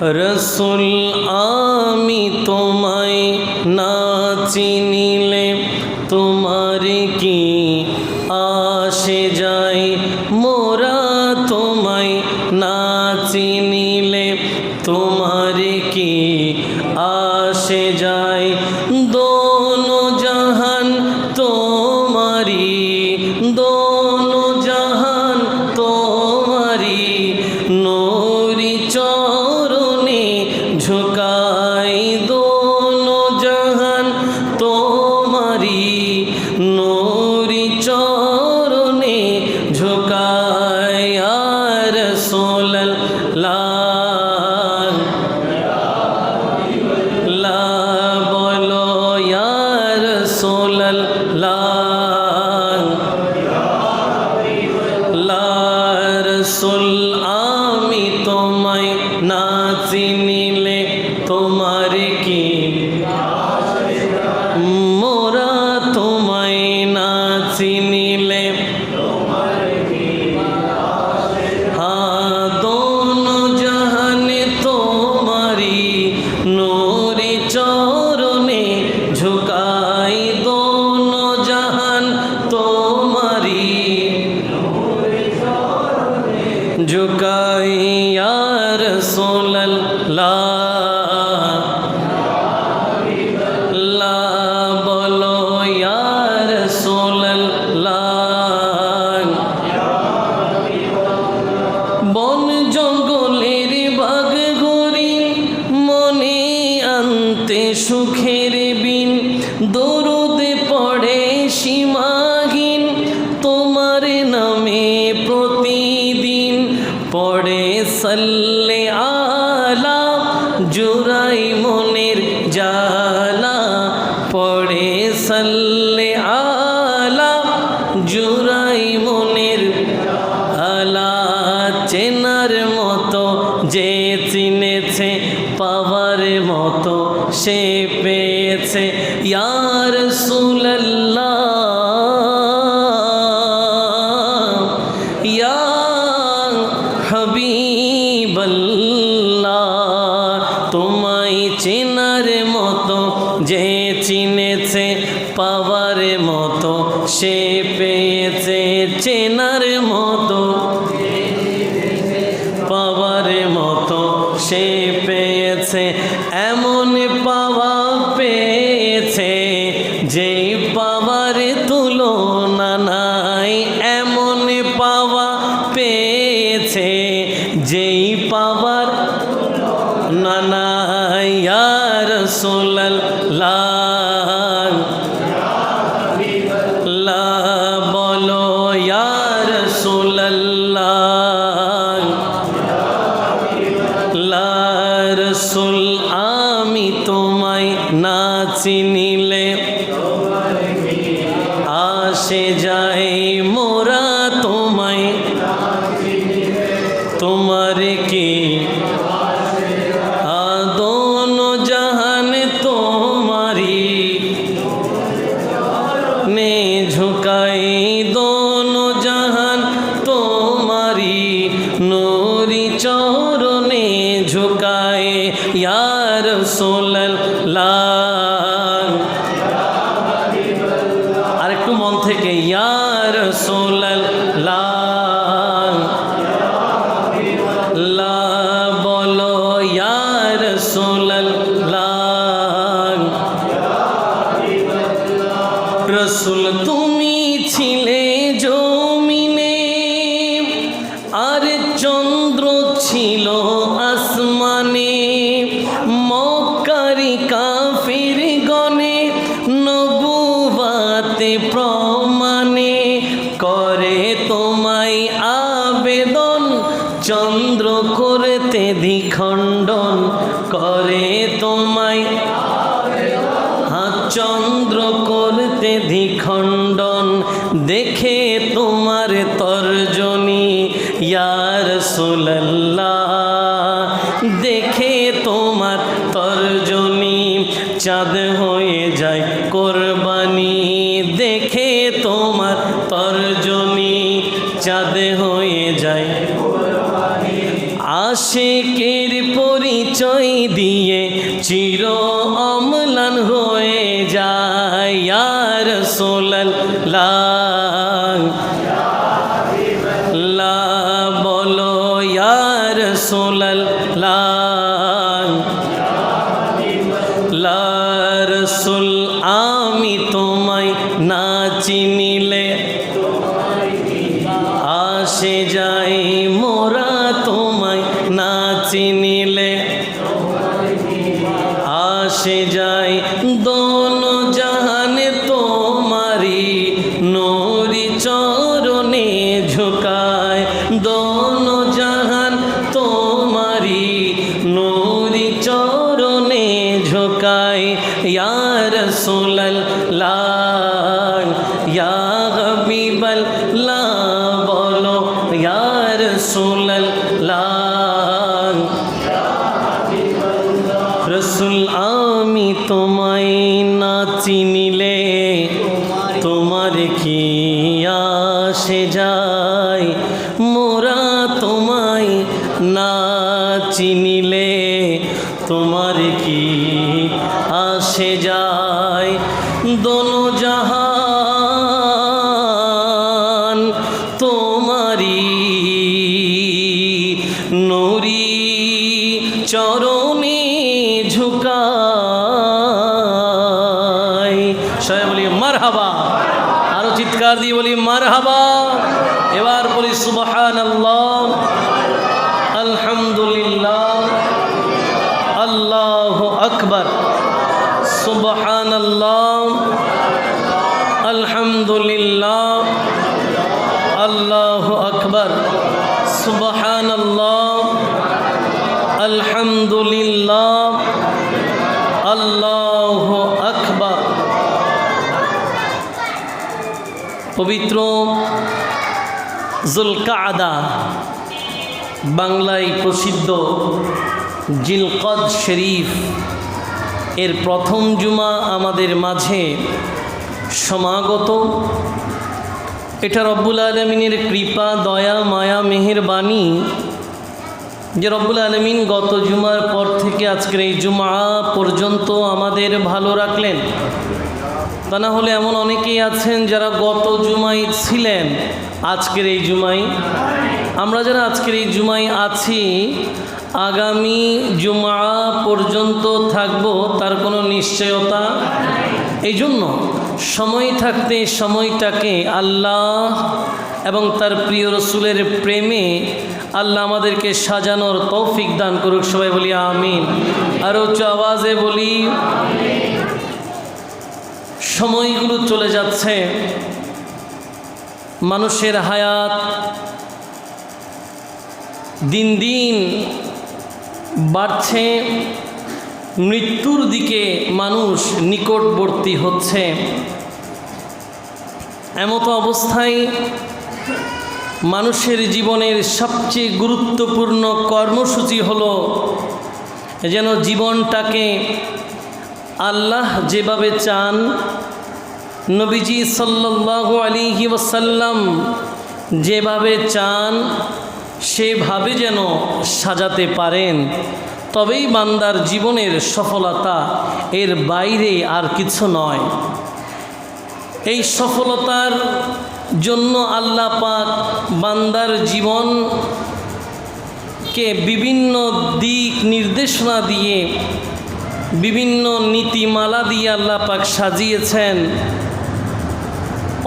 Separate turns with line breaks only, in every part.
रसूल आमी तोमाय ना चिनिले तोमार की आशे जाए मोरा तोमाय ना चिनिले तोमार की आशे जाए दोनों जहान तोमारी दोनों जहान तोमारी नूरी चरणे झुकाई दोनों जहान तोमारी नूरी चरणे झुकाई या रसूल अल्लाह रसूल आमी तोमाय ना चिनिले तोमार की मोरा तोमाय ना चिनिले हाँ दोनों जहान तोमारी नूरी चरणे झुकाई दोनों जहान तोमारी झुकाई या रसूल अल्लाह बोलो या रसूल अल्लाह बन जंगलेर बाग घुरी मने आनते सुखेर बिन दरुद पड़े सीमाहीन तोमार नामे प्रतिदिन पड़े सल्ले आला जुराई मोनेर जाला पड़े सल्ले आला जुराई मोनेर आला चेनार मतो जे चिनेछे पावार मतो से पेয়েছে या रसूल अल्लाह या हबीब अल्लाह तुम्हाई चेनार मतो जे चिनेছে पावार मतो से पेয়েছে चेनार मतो पावार मतो से पेয়েছে एमन पावा पेয়েছে जे पावार तुलना नाई एमन पावा पेয়েছে যেই পাওয়ার না নাই ইয়া রাসূল আল্লাহ বলো ইয়া রাসূল আল্লাহ রাসূল আমি তোমায় না চিনিলে आशे जाए मोरा तोमाय तोमार की दोनों जहान तोमारी ने झुकाई दोनों जहान तोमारी नूरी चरणे झुकाए या रसूल अल्लाह मन থেকে ইয়া রাসূল আল্লাহ বলো ইয়া রাসূল আল্লাহ রাসূল তুমি ছিলে জমিনে আর চন্দ্র ছিল আসমানে মক্কারি কাফির গণে নবুওয়াতে প্রমাণে করে তোমায় আবেদন চন্দ্র করতে দ্বিখণ্ডন করে তোমায় চন্দ্র করতে দ্বিখণ্ডন দেখে তোমার তর্জনী ইয়া রাসূলুল্লাহ দেখে তোমার তর্জনী চাঁদ হয়ে যায় কোরবানি দেখে তোমার তর্জনী চাঁদ হয়ে যায় आशिक আশিকের পরিচয় দিয়ে চির অম্লান হয়ে যায় ইয়া রাসূলুল্লাহ লা বলো ইয়া রাসূলুল্লাহ লা রাসূল আমি তোমায় না চিনিলে আসে যাই মোরা তোমায় না চিনিলে আসে যাই দোনো জাহানে তোমারি নূরি চরণে ঝুকায় দোনো জাহান তোমারি নূরি চরণে ঝুকায় ইয়া রাসূলুল্লাহ ইয়া হাবিবাল্লাহ বলো ইয়া রাসূলুল্লাহ রসুল আমি তোমায় না চিনিলে তোমার কি আসে যায় মোরা তোমায় না চিনিলে তোমার কি আসে যায় দোনো জাহান তোমারি নূরি চরণে ঝুকায় সবাই বলি মারহাবা আরো চিৎকার দিয়ে বলি মারহাবা এবার বলি সুবহানাল্লাহ আলহামদুলিল্লাহ আল্লাহু আকবার সুবহানাল্লাহ আলহামদুলিল্লাহ আল্লাহু আকবার সুবহানাল্লাহ আলহামদুলিল্লাহ আল্লাহু আকবার পবিত্র যুলকাআদা বাংলায় প্রসিদ্ধ জিলকদ শরীফ এর প্রথম জুমা আমাদের মাঝে সমাগত। এটা রব্বুল আলামিনের কৃপা দয়া মায়া মেহেরবানি যে রব্বুল আলামিন গত জুমার পর থেকে আজকের এই জুমা পর্যন্ত আমাদের ভালো রাখলেন। তা না হলে এমন অনেকেই আছেন যারা গত জুমায় ছিলেন আজকের এই জুমায়। আমরা যারা আজকের এই জুমায় আছি আগামী জুমা পর্যন্ত থাকব তার কোনো নিশ্চয়তা। এই জন্য সময় থাকতে সময়টাকে আল্লাহ এবং তার প্রিয় রসুলের প্রেমে আল্লাহ আমাদেরকে সাজানোর তৌফিক দান করুক। সবাই বলি আমিন। আর উচ্চ আওয়াজে বলি সময়গুলো চলে যাচ্ছে, মানুষের হায়াত দিন দিন বাড়ছে, মৃত্যুর দিকে মানুষ নিকটবর্তী হচ্ছে। এমতো অবস্থায় মানুষের জীবনের সবচেয়ে গুরুত্বপূর্ণ কর্মসূচি হলো যেন জীবনটাকে আল্লাহ যেভাবে চান, নবীজি সাল্লাল্লাহু আলাইহি ওয়াসাল্লাম যেভাবে চান সেভাবে যেন সাজাতে পারেন, তবেই বান্দার জীবনের সফলতা, এর বাইরে আর কিছু নয়। এই সফলতার জন্য আল্লাহ পাক বান্দার জীবনকে বিভিন্ন দিক নির্দেশনা দিয়ে, বিভিন্ন নীতিমালা দিয়ে আল্লাহ পাক সাজিয়েছেন।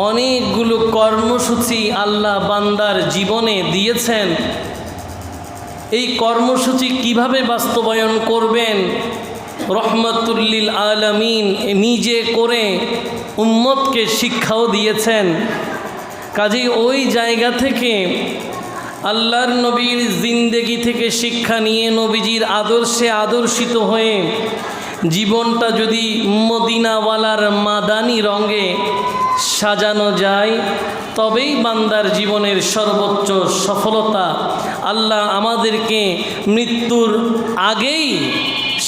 অনেকগুলো কর্মসূচি আল্লাহ বান্দার জীবনে দিয়েছেন। এই কর্মসূচি কিভাবে বাস্তবায়ন করবেন রহমাতুল লিল আলামিন নিজে করে উম্মতকে শিক্ষাও দিয়েছেন। কাজেই ওই জায়গা থেকে আল্লাহর নবীর জিন্দেগি থেকে শিক্ষা নিয়ে নবীজির আদর্শে আদর্শিত হয়ে জীবনটা যদি মদিনাওয়ালার মাদানি রঙে সাজানো যায়, তবেই বান্দার জীবনের সর্বোচ্চ সফলতা। আল্লাহ আমাদেরকে মৃত্যুর আগেই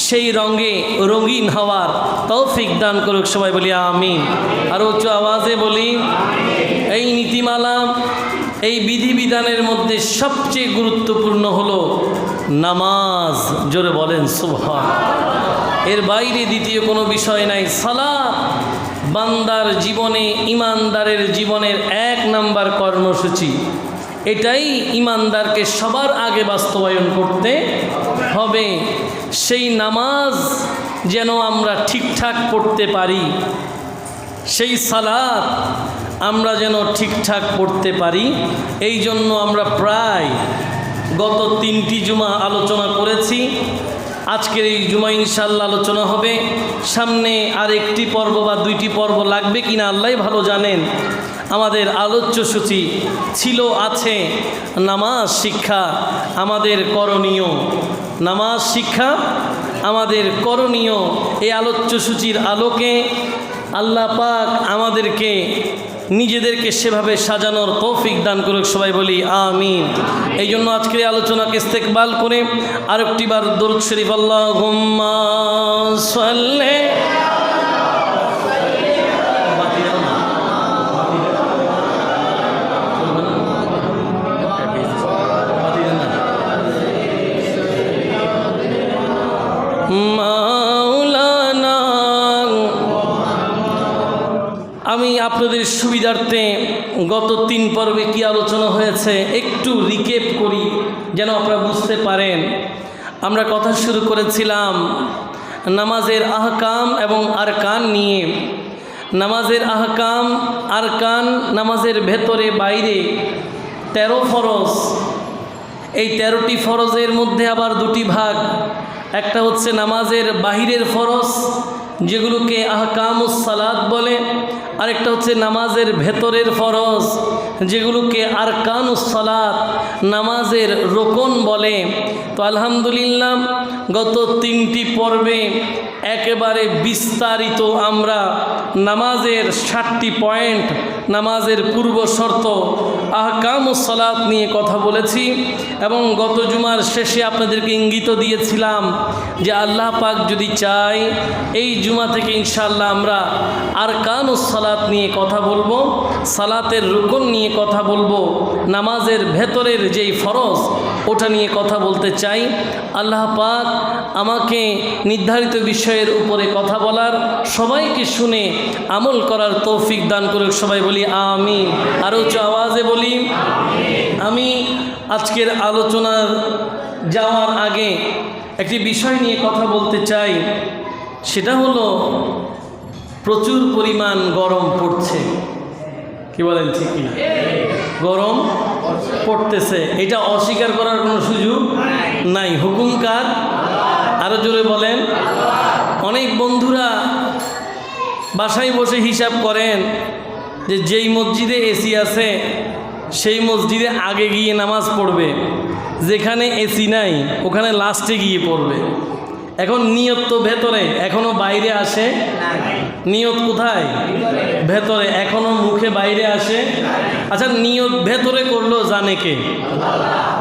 সেই রঙে রঙিন হওয়ার তৌফিক দান করুক। সবাই বলি আমিন। আর উচ্চ আওয়াজে বলি এই নীতিমালা এই বিধিবিধানের মধ্যে সবচেয়ে গুরুত্বপূর্ণ হলো নামাজ। জোরে বলেন সুবহান। এর বাইরে দ্বিতীয় কোনো বিষয় নাই। সালাত বান্দার জীবনে, ইমানদারের জীবনের 1 নাম্বার কর্মসূচি। এটাই ইমানদারকে সবার আগে বাস্তবায়ন করতে হবে। সেই নামাজ যেন আমরা ঠিকঠাক পড়তে পারি, সেই সালাত আমরা যেন ঠিকঠাক পড়তে পারি, এই জন্য আমরা প্রায় গত 3টি জুমা আলোচনা করেছি। আজকের এই জুমা ইনশাআল্লাহ আলোচনা হবে। সামনে আর একটি পর্ব বা 2টি পর্ব লাগবে কিনা আল্লাহই ভালো জানেন। আমাদের আলোচ্য সূচি ছিল, আছে নামাজ শিক্ষা আমাদের করণীয়। নামাজ শিক্ষা আমাদের করণীয়। এই আলোচ্য সূচির আলোকে আল্লাহ পাক আমাদেরকে নিজেদেরকে সেভাবে সাজানোর তৌফিক দান করুক। সবাই বলি আমিন। এই জন্য আজকের আলোচনাকে ইস্তেকবাল করে আরেকটি বার দরুদ শরীফ আল্লাহুম্মা সাল্লি আমি আপনাদের সুবিধার্থে গত 3 পর্বে কি আলোচনা হয়েছে একটু রিক্যাপ করি, যেন আপনারা বুঝতে পারেন। আমরা কথা শুরু করেছিলাম নামাজের আহকাম এবং আরকান নিয়ে। নামাজের আহকাম, আরকান, নামাজের ভেতরে বাইরে 13 ফরজ। এই 13টি ফরজের মধ্যে আবার 2টি ভাগ। একটা হচ্ছে নামাজের বাহিরের ফরজ, যেগুলোকে আহকামুস সালাত বলে, আরেকটা হচ্ছে নামাজের ভেতরের ফরজ, যেগুলোকে আরকানুস সালাত, নামাজের রোকন বলে। তো আলহামদুলিল্লাহ গত 3টি পর্বে একেবারে বিস্তারিত আমরা নামাজের 7টি পয়েন্ট, নামাজের পূর্ব শর্ত, আহকামুস সালাত নিয়ে কথা বলেছি। এবং গত জুমার শেষে আপনাদেরকে ইঙ্গিত দিয়েছিলাম যে আল্লাহ পাক যদি চায় এই জুমা থেকে ইনশাআল্লাহ আমরা আরকানুস সালাত নিয়ে কথা বলবো, সালাতের রুকন নিয়ে কথা বলবো, নামাজের ভেতরের যেই ফরজ ওটা নিয়ে কথা বলতে চাই। আল্লাহ পাক আমাকে নির্ধারিত বিষয়ের উপরে কথা বলার, সবাইকে শুনে আমল করার তৌফিক দান করুক। সবাই বলি আমিন। আরও উচ্চ আওয়াজে বলি আমি। আজকের আলোচনার যাওয়ার আগে একটি বিষয় নিয়ে কথা বলতে চাই। সেটা হলো প্রচুর পরিমাণ গরম পড়ছে। কি বলেন, ঠিক না? গরম পড়তেছে, এটা অস্বীকার করার কোনো সুযোগ নাই। হুকুম কার? আরো জোরে বলেন। অনেক বন্ধুরা বাসায় বসে হিসাব করেন যে যেই মসজিদে এসি আছে সেই মসজিদে আগে গিয়ে নামাজ পড়বে, যেখানে এসি নাই ওখানে লাস্টে গিয়ে পড়বে। এখন নিয়ত তো ভেতরে, এখনো বাইরে আসে। নিয়ত কোথায়? ভেতরে, এখনো মুখে বাইরে আসে। আচ্ছা, নিয়ত ভেতরে করলো জানে কে?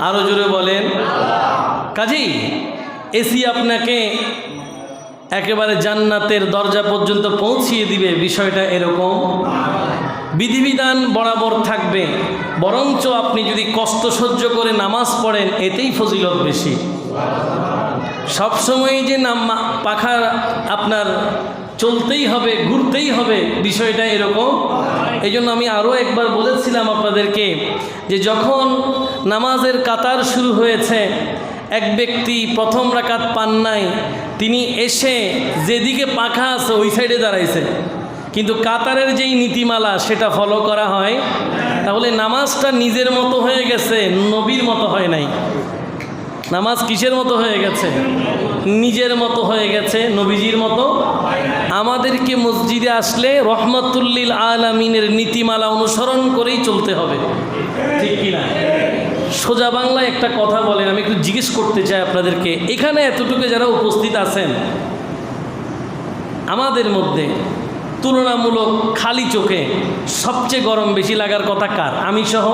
আরো জোরে বলেন। কাজেই এসি আপনাকে একেবারে জান্নাতের দরজা পর্যন্ত পৌঁছিয়ে দিবে, বিষয়টা এরকম। বিধিবিধান বরাবর থাকবে, বরঞ্চ আপনি যদি কষ্ট সহ্য করে নামাজ পড়েন এতেই ফজিলত বেশি। সবসময় যে পাখা আপনার চলতেই হবে, ঘুরতেই হবে, বিষয়টা এরকম। এই জন্য আমি আরও একবার বলেছিলাম আপনাদেরকে যে যখন নামাজের কাতার শুরু হয়েছে, এক ব্যক্তি প্রথম রাকাত পান নাই, তিনি এসে যেদিকে পাখা আছে ওই সাইডে দাঁড়াইছে, কিন্তু কাতারের যেই নীতিমালা সেটা ফলো করা হয়। তাহলে নামাজটা নিজের মতো হয়ে গেছে, নবীর মতো হয় নাই। নামাজ কিসের মতো হয়ে গেছে? নিজের মতো হয়ে গেছে, নবীজির মতো। আমাদেরকে মসজিদে আসলে রহমতুল্লিল আলামিনের নীতিমালা অনুসরণ করেই চলতে হবে, ঠিক কিনা? সোজা বাংলায় একটা কথা বলেন, আমি একটু জিজ্ঞেস করতে চাই আপনাদেরকে। এখানে এতটুকু যারা উপস্থিত আছেন, আমাদের মধ্যে তুলনামূলক খালি চোখে সবচেয়ে গরম বেশি লাগার কথা কার? আমি সহ,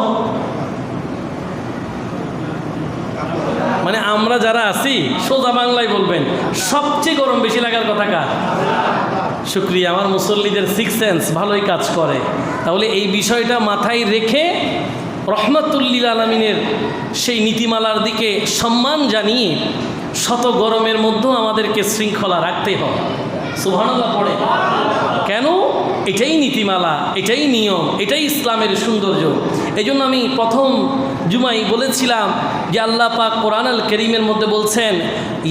মানে আমরা যারা আছি, সোজা বাংলায় বলবেন সবচেয়ে গরম বেশি লাগার কথা কার? শুকরিয়া, আমার মুসল্লিদের 6 সেন্স ভালোই কাজ করে। তাহলে এই বিষয়টা মাথায় রেখে রহমাতুল্লিল আলামিনের সেই নীতিমালার দিকে সম্মান জানিয়ে শত গরমের মধ্যেও আমাদেরকে শৃঙ্খলা রাখতে হয়। সুবহানাল্লাহ পড়ে। কেন? এটাই নীতিমালা, এটাই নিয়ম, এটাই ইসলামের সৌন্দর্য। এই জন্য আমি প্রথম জুমাই বলেছিলাম যে আল্লাহ পাক কোরআন আল কারীমের মধ্যে বলছেন,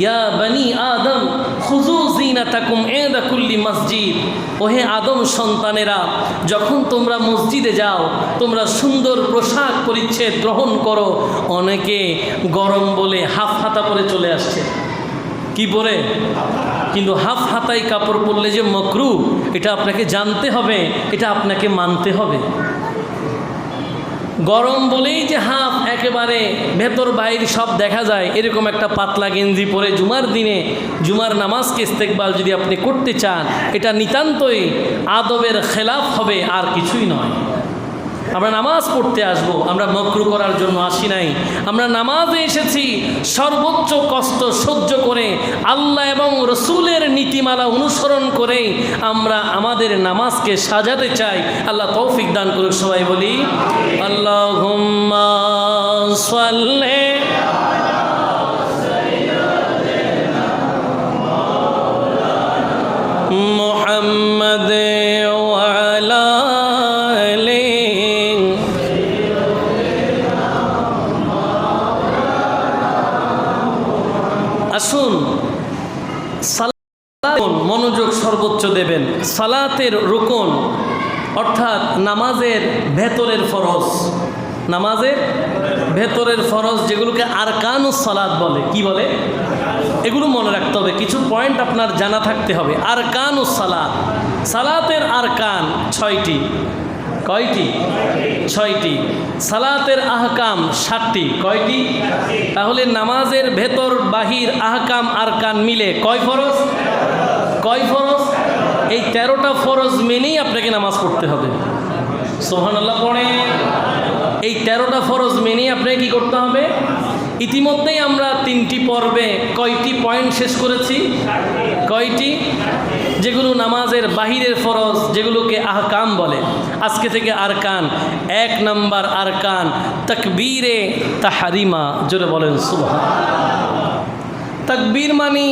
ইয়া বানি আদম খুযু যিনাতাকুম ইনদা কুল্লি মসজিদ। ওহে আদম সন্তানেরা, যখন তোমরা মসজিদে যাও তোমরা সুন্দর পোশাক পরিচ্ছদ গ্রহণ করো। অনেকে গরম বলে হাফ হাতা পরে চলে আসছে। কি পরে? কিন্তু হাফ হাতাই কাপড় পরলে যে মাকরুহ, এটা আপনাকে জানতে হবে, এটা আপনাকে মানতে হবে। গরম বলেই যে হাফ একেবারে ভেতর বাইরে সব দেখা যায় এরকম একটা পাতলা গেঞ্জি পরে জুমার দিনে জুমার নামাজকে ইস্তেকবাল যদি আপনি করতে চান, এটা নিতান্তই আদবের খেলাফ হবে, আর কিছুই নয়। আমরা নামাজ পড়তে আসব, আমরা মাকরুহ করার জন্য আসি নাই। আমরা নামাজে এসেছি সর্বোচ্চ কষ্ট সহ্য করে আল্লাহ এবং রসুলের নীতিমালা অনুসরণ করে আমরা আমাদের নামাজকে সাজাতে চাই। আল্লাহ তৌফিক দান করুক। সবাই বলি আল্লাহুম্মা সাল্লি মুহাম্মাদ ওয়া আলা আসুন সালাত মনোযোগ সর্বোচ্চ দেবেন। সালাতের রুকন অর্থাৎ নামাজের ভেতরের ফরজ, নামাজের ভেতরের ফরজ যেগুলোকে আরকানুস সালাত বলে। কি বলে? এগুলো মনে রাখতে হবে, কিছু পয়েন্ট আপনার জানা থাকতে হবে। আরকানুস সালাত, সালাতের আরকান 6টি। কয়টি? 6টি। সালাতের আহকাম 7টি। কয়টি? তাহলে নামাজের ভেতর বাহির আহকাম আরকান মিলে কয় ফরজ? কয় ফরজ? এই 13টা ফরজ মেনেই আপনাকে নামাজ পড়তে হবে। সুবহানাল্লাহ পড়ে। এই 13টা ফরজ মেনেই আপনাকে কি করতে হবে? ইতিমধ্যেই আমরা 3টি পর্বে কয়টি পয়েন্ট শেষ করেছি? কয়টি? যেগুলো নামাজের বাহিরের ফরজ, যেগুলোকে আহকাম বলে। আজকে থেকে আরকান। 1 নম্বর আরকান তাকবীরে তাহরিমা। জোরে বলেন সুবহানাল্লাহ। তাকবীর মানে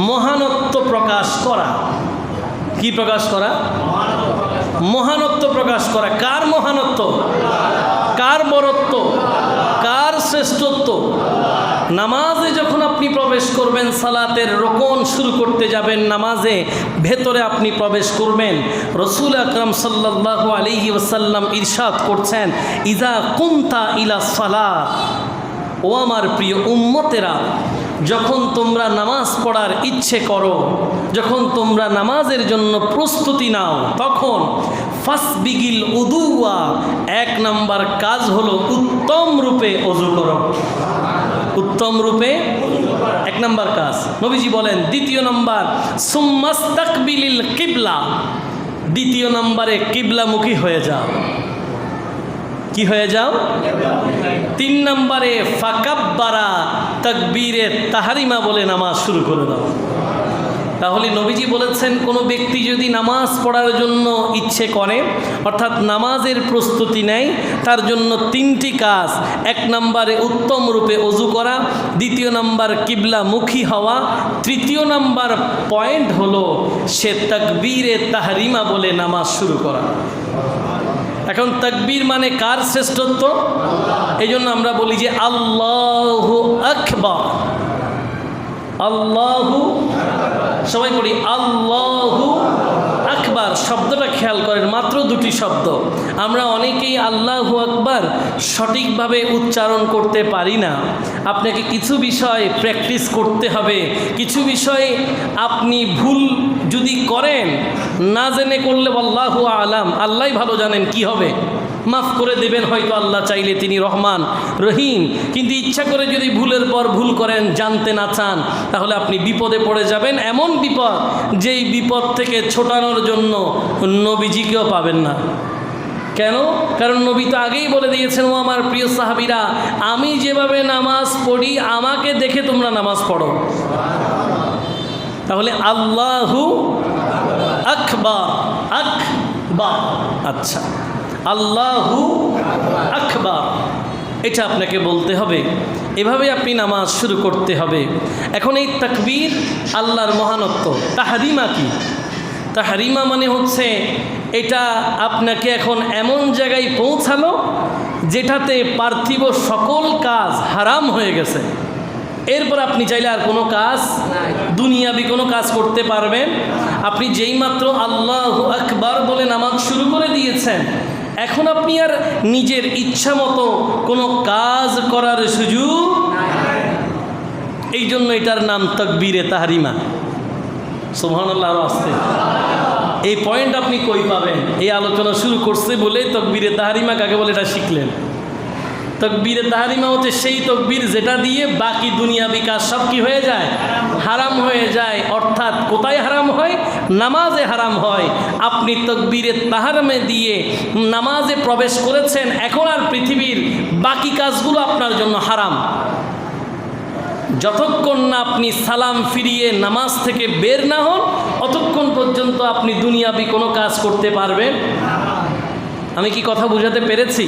মহানত্ব প্রকাশ করা। কি প্রকাশ করা? মহানত্ব প্রকাশ করা। কার মহানত্ব? কার বরত্ব? কার শ্রেষ্ঠত্ব? নামাজে যখন আপনি প্রবেশ করবেন, সালাতের রুকন শুরু করতে যাবেন, নামাজে ভেতরে আপনি প্রবেশ করবেন, রসুল আকরাম সাল্লাল্লাহু আলাইহি ওয়াসাল্লাম ইরশাদ করছেন, ইজা কুনতা ইলা সালাত, ও আমার প্রিয় উম্মতেরা, যখন তোমরা নামাজ পড়ার ইচ্ছে করো, যখন তোমরা নামাজের জন্য প্রস্তুতি নাও, তখন ফাসবিগিল উদুয়া, 1 নম্বর কাজ হলো উত্তম রূপে ওযু করো। উত্তম রূপে 1 নম্বর কাজ। নবীজি বলেন 2 নম্বর সুম্মাস্তাকবিলিল কিবলা, 2 নম্বরে কিবলামুখী হয়ে যাও। কি হয়ে যাও? 3 নম্বরে ফাকাব্বারা, তাকবীরে তাহরিমা বলে নামাজ শুরু করে দাও। তাহলে নবীজি বলেছেন, কোনো ব্যক্তি যদি নামাজ পড়ার জন্য ইচ্ছে করে, অর্থাৎ নামাজের প্রস্তুতি নেয়, তার জন্য 3টি কাজ। 1 নম্বরে উত্তম রূপে ওযু করা, 2 নম্বর কিবলামুখী হওয়া, 3 নম্বর পয়েন্ট হলো সে তাকবীরে তাহরিমা বলে নামাজ শুরু করা। এখন তাকবীর মানে কার শ্রেষ্ঠত্ব? এই জন্য আমরা বলি যে আল্লাহু আকবার। আল্লাহু, সবাই পড়ি আল্লাহু আকবার। শব্দটা খেয়াল করেন, মাত্র 2টি শব্দ। আমরা অনেকেই আল্লাহু আকবার সঠিকভাবে উচ্চারণ করতে পারি না। আপনাকে কিছু বিষয় প্র্যাকটিস করতে হবে। কিছু বিষয়ে আপনি ভুল যদি করেন, না জেনে করলে আল্লাহু আলাম, আল্লাহই ভালো জানেন কি হবে, মাফ করে দেবেন হয়তো আল্লাহ চাইলে, তিনি রহমান রহিম। কিন্তু ইচ্ছা করে যদি ভুলের পর ভুল করেন, জানতে না চান, তাহলে আপনি বিপদে পড়ে যাবেন। এমন বিপদ, যেই বিপদ থেকে ছোটানোর জন্য নবীজিকেও পাবেন না। কেন? কারণ নবী তো আগেই বলে দিয়েছেন, ও আমার প্রিয় সাহাবীরা, আমি যেভাবে নামাজ পড়ি আমাকে দেখে তোমরা নামাজ পড়ো। তাহলে আল্লাহু আকবার, আকবার। আচ্ছা, আল্লাহু আকবার, এটা আপনাকে বলতে হবে। এভাবে আপনি নামাজ শুরু করতে হবে। এখন এই তাকবীর আল্লাহর মহানত্ব। তাহরিমা কি? তাহরিমা মানে হচ্ছে এটা আপনাকে এখন এমন জায়গায় পৌঁছালো যেটাতে পার্থিব সকল কাজ হারাম হয়ে গেছে। এরপর আপনি চাইলে আর কোনো কাজ, দুনিয়াবি কোনো কাজ করতে পারবেন। আপনি যেই মাত্র আল্লাহু আকবার বলে নামাজ শুরু করে দিয়েছেন, এখন আপনি আর নিজের ইচ্ছা মতো কোনো কাজ করার সুযোগ। এই জন্য এটার নাম তাকবীরে তাহরিমা। সুবহানাল্লাহ, আরো আসতে। এই পয়েন্ট আপনি কই পাবেন? এই আলোচনা শুরু করছে বলে তাকবীরে তাহরিমা কাকে বলে এটা শিখলেন। তাকবীরে তাহরিমা হচ্ছে সেই তাকবীর যেটা দিয়ে বাকি দুনিয়াবি কাজ সব কি হয়ে যায়? হারাম হয়ে যায়। অর্থাৎ কোথায় হারাম হয়? নামাজে হারাম হয়। আপনি তাকবীরে তাহরিমা দিয়ে নামাজে প্রবেশ করেছেন, এখন আর পৃথিবীর বাকি কাজগুলো আপনার জন্য হারাম। যতক্ষণ না আপনি সালাম ফিরিয়ে নামাজ থেকে বের না হন, অতক্ষণ পর্যন্ত আপনি দুনিয়াবি কোনো কাজ করতে পারবেন। আমি কি কথা বুঝাতে পেরেছি?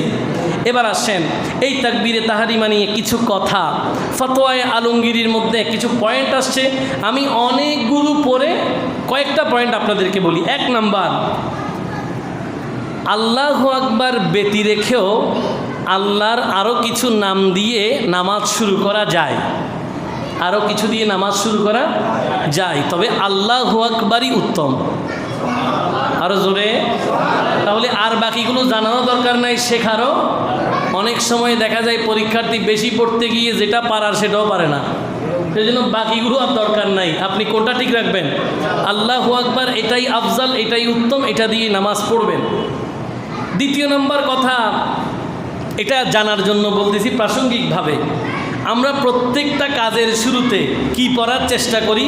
এবার আসেন এই তাকবীরে তাহরিমা নিয়ে কিছু কথা। ফতোয়ায়ে আলমগীরির মধ্যে কিছু পয়েন্ট আসছে, আমি অনেকগুলো পড়ে কয়েকটা পয়েন্ট আপনাদেরকে বলি। 1 নাম্বার, আল্লাহু আকবার ব্যতি রেখেও আল্লাহর আরও কিছু নাম দিয়ে নামাজ শুরু করা যায়। আরও কিছু দিয়ে নামাজ শুরু করা যায়, তবে আল্লাহু আকবারই উত্তম। আরও জোরে। তাহলে আর বাকিগুলো জানানো দরকার নাই, শেখারও। অনেক সময় দেখা যায় পরীক্ষার্থী বেশি পড়তে গিয়ে যেটা পারার সেটাও পারে না, সেই জন্য বাকিগুলো আর দরকার নাই। আপনি কোনটা ঠিক রাখবেন? আল্লাহু আকবার, এটাই আফজাল, এটাই উত্তম, এটা দিয়ে নামাজ পড়বেন। 2 নম্বর কথা, এটা জানার জন্য বলতেছি প্রাসঙ্গিকভাবে। আমরা প্রত্যেকটা কাজের শুরুতে কি পড়ার চেষ্টা করি?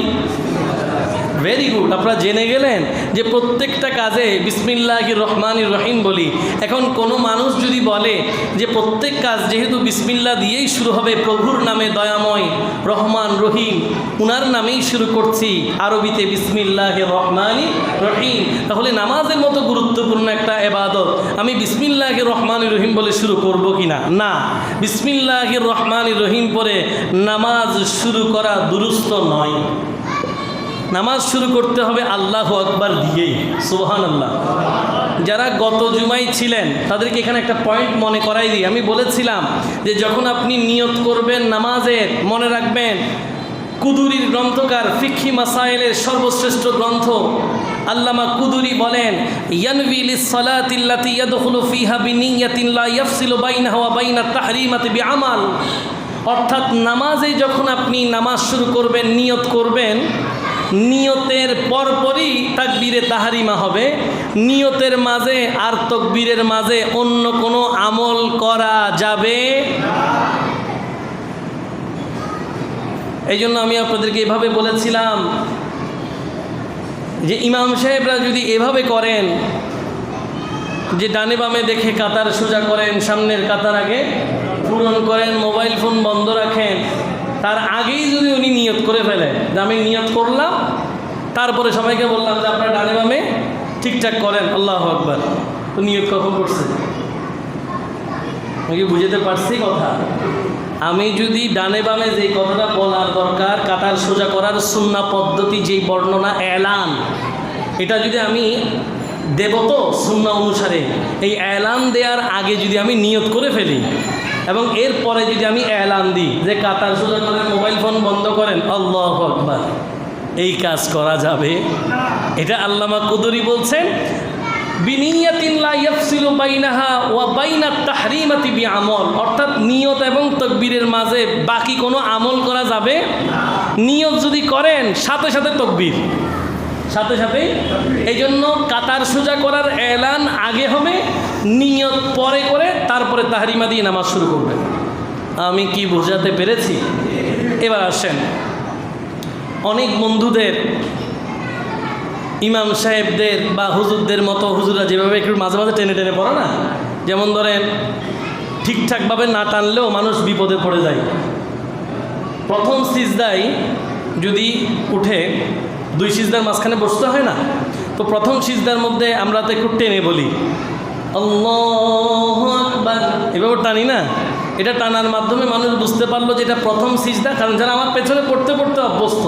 ভেরি গুড, আপনারা জেনে গেলেন যে প্রত্যেকটা কাজে বিসমিল্লাহির রহমানির রহিম বলি। এখন কোনো মানুষ যদি বলে যে প্রত্যেক কাজ যেহেতু বিসমিল্লাহ দিয়েই শুরু হবে, প্রভুর নামে দয়াময় রহমান রহিম, উনার নামেই শুরু করছি, আরবিতে বিসমিল্লাহির রহমানির রহিম, তাহলে নামাজের মতো গুরুত্বপূর্ণ একটা ইবাদত আমি বিসমিল্লাহির রহমানির রহিম বলে শুরু করব কিনা? না, বিসমিল্লাহির রহমানির রহিম পরে নামাজ শুরু করা দুরুস্ত নয়। নামাজ শুরু করতে হবে আল্লাহু আকবার দিয়েই। সুবহানাল্লাহ। যারা গত জুমায় ছিলেন তাদেরকে এখানে একটা পয়েন্ট মনে করাই দিই। আমি বলেছিলাম যে যখন আপনি নিয়ত করবেন নামাজের, মনে রাখবেন কুদুরির গ্রন্থকার ফিকহি মাসাইলের সর্বশ্রেষ্ঠ গ্রন্থ আল্লামা কুদুরি বলেন, ইয়ানভি লিস-সালাতিল্লাতি ইয়াদখুলু ফিহা বিনিয়াতিন লা ইয়াফসিলু বাইনাহা ওয়া বাইনাত তাহরিমাতি বিআমাল। অর্থাৎ নামাজে যখন আপনি নামাজ শুরু করবেন, নিয়ত করবেন, নিয়তের পরপরই তাকবীরে তাহরিমা হবে। নিয়তের মাঝে আর তাকবীরের মাঝে অন্য কোনো আমল করা যাবে। এই জন্য আমি আপনাদেরকে এভাবে বলেছিলাম যে ইমাম সাহেবরা যদি এভাবে করেন যে ডানে বামে দেখে কাতার সোজা করেন, সামনের কাতার আগে পূরণ করেন, মোবাইল ফোন বন্ধ রাখেন, তার আগেই যদি উনি নিয়ত করে ফেলেন যে আমি নিয়ত করলাম, তারপরে সবাইকে বললাম যে আপনারা ডানে বামে ঠিকঠাক করেন, আল্লাহু আকবার, তো নিয়ত কখন করছে? আমি কি বুঝতে পারছি কথা? আমি যদি ডানে বামে যেই কথাটা বলার দরকার, কাতার সোজা করার সুন্নাহ পদ্ধতি, যেই বর্ণনা এলান, এটা যদি আমি দেব তো সুন্নাহ অনুসারে, এই এলান দেওয়ার আগে যদি আমি নিয়ত করে ফেলি এবং এরপরে যদি আমি এলান দিই যে কাতার সোজা করেন, মোবাইল ফোন বন্ধ করেন, আল্লাহু আকবার, এই কাজ করা যাবে? এটা আল্লামা কুদুরি বলছেন বিনিয়াতিন লা ইয়াফসিলু বাইনাহা ওয়া বাইনাত তাহরিমাতি বিআমল। অর্থাৎ নিয়ত এবং তাকবীরের মাঝে বাকি কোনো আমল করা যাবে। নিয়ত যদি করেন সাথে সাথে তাকবীর, সাথে সাথেই। এই জন্য কাতার সোজা করার এলান আগে হবে, নিয়ত পরে করে তারপরে তাহরিমা দিয়ে নামাজ শুরু করবে। আমি কি বোঝাতে পেরেছি? এবার আসেন, অনেক বন্ধুদের ইমাম সাহেবদের বা হুজুরদের মতো, হুজুরা যেভাবে একটু মাঝে মাঝে টেনে টেনে পড়ে না, যেমন ধরেন ঠিকঠাকভাবে না টানলেও মানুষ বিপদে পড়ে যায়। প্রথম সিজদায় যদি উঠে 2 সিজদার মাঝখানে বসতে হয় না, তো প্রথম সিজদার মধ্যে আমরা তো একটু টেনে বলি আল্লাহু আকবার, এভাবে টানি না। এটা টানার মাধ্যমে মানুষ বুঝতে পারলো যে এটা প্রথম সিজদা, কারণ যারা আমার পেছনে পড়তে পড়তে অভ্যস্ত।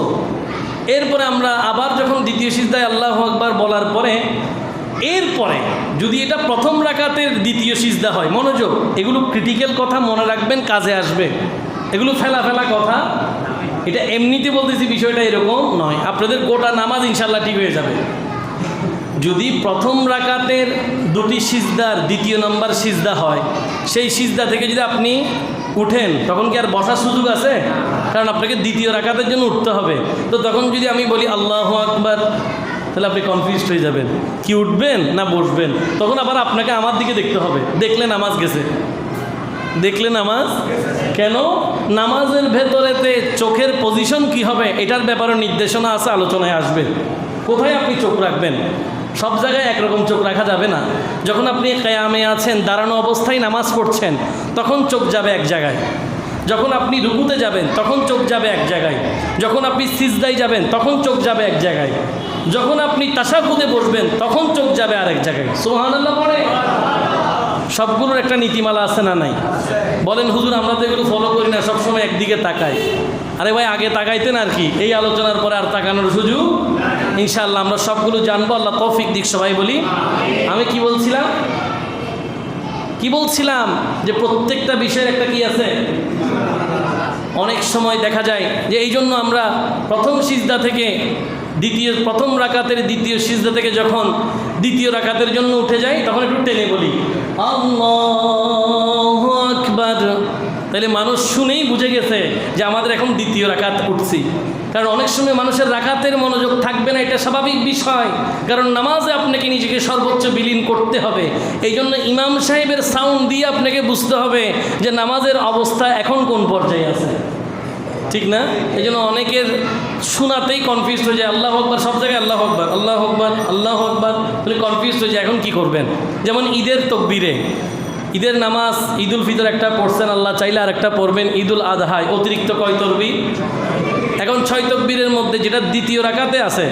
এরপরে আমরা আবার যখন দ্বিতীয় সিজদায় আল্লাহু আকবার বলার পরে, এরপরে যদি এটা প্রথম রাকাতের দ্বিতীয় সিজদা হয়, মনোযোগ, এগুলো ক্রিটিক্যাল কথা মনে রাখবেন, কাজে আসবে। এগুলো ফেলা কথা, এটা এমনিতে বলতেছি, বিষয়টা এরকম নয়। আপনাদের গোটা নামাজ ইনশাল্লাহ ঠিক হয়ে যাবে। যদি প্রথম রাকাতের দুটি সিজদার দ্বিতীয় নম্বর সিজদা হয়, সেই সিজদা থেকে যদি আপনি উঠেন, তখন কি আর বসার সুযোগ আছে? কারণ আপনাকে দ্বিতীয় রাকাতের জন্য উঠতে হবে। তো তখন যদি আমি বলি আল্লাহু আকবার, তাহলে আপনি কনফিউজড হয়ে যাবেন, কি উঠবেন না বসবেন। তখন আবার আপনাকে আমার দিকে দেখতে হবে, দেখলে নামাজ গেছে, দেখলে নামাজ। কেন? নামাজের ভেতরেতে চোখের পজিশন কি হবে এটার ব্যাপারে নির্দেশনা আছে, আলোচনায় আসবে। কোথায় আপনি চোখ রাখবেন? সব জায়গায় একরকম চোখ রাখা যাবে না। যখন আপনি কিয়ামে আছেন, দাঁড়ানো অবস্থায় নামাজ পড়ছেন, তখন চোখ যাবে এক জায়গায়। যখন আপনি রুকুতে যাবেন, তখন চোখ যাবে এক জায়গায়। যখন আপনি সিজদায় যাবেন, তখন চোখ যাবে এক জায়গায়। যখন আপনি তাশাহুদে বসবেন, তখন চোখ যাবে আরেক জায়গায়। সুবহানাল্লাহ পড়ে। সবগুলোর একটা নীতিমালা আছে না নাই? বলেন হুজুর, আমরা তো এগুলো ফলো করি না, সবসময় একদিকে তাকাই। আরে ভাই, আগে তাকাইতেন আর কি, এই আলোচনার পরে আর তাকানোর সুযোগ। ইনশাআল্লাহ আমরা সবগুলো জানবো, আল্লাহ তৌফিক দিক। সবাই বলি আমি কি বলছিলাম যে প্রত্যেকটা বিষয়ের একটা কি আছে। অনেক সময় দেখা যায় যে এই জন্য আমরা প্রথম সিজদা থেকে প্রথম রাকাতের দ্বিতীয় সিজদা থেকে যখন দ্বিতীয় রাকাতের জন্য উঠে যাই, তখন একটু টেনে বলি আল্লাহু আকবার। তাহলে মানুষ শুনেই বুঝে গেছে যে আমাদের এখন দ্বিতীয় রাকাত উঠছি। কারণ অনেক সময় মানুষের রাকাতের মনোযোগ থাকবে না, এটা স্বাভাবিক বিষয়। কারণ নামাজে আপনাকে নিজেকে সর্বোচ্চ বিলীন করতে হবে। এই জন্য ইমাম সাহেবের সাউন্ড দিয়ে আপনাকে বুঝতে হবে যে নামাজের অবস্থা এখন কোন পর্যায়ে আছে, ঠিক না? এই জন্য অনেকের শোনাতেই কনফিউজ হয়ে যায়। আল্লাহু আকবার, সব জায়গায় আল্লাহু আকবার, আল্লাহু আকবার, আল্লাহু আকবার, তাহলে কনফিউজ হয়ে যায় এখন কি করবেন। যেমন ঈদের তকবীরে, ঈদের নামাজ, ঈদুল ফিতর একটা পড়ছেন, আল্লাহ চাইলে আর একটা পড়বেন ঈদুল আদহায়, অতিরিক্ত কয় তকবীর? এখন 6 তকবীরের মধ্যে যেটা দ্বিতীয় রাকাতে আছে,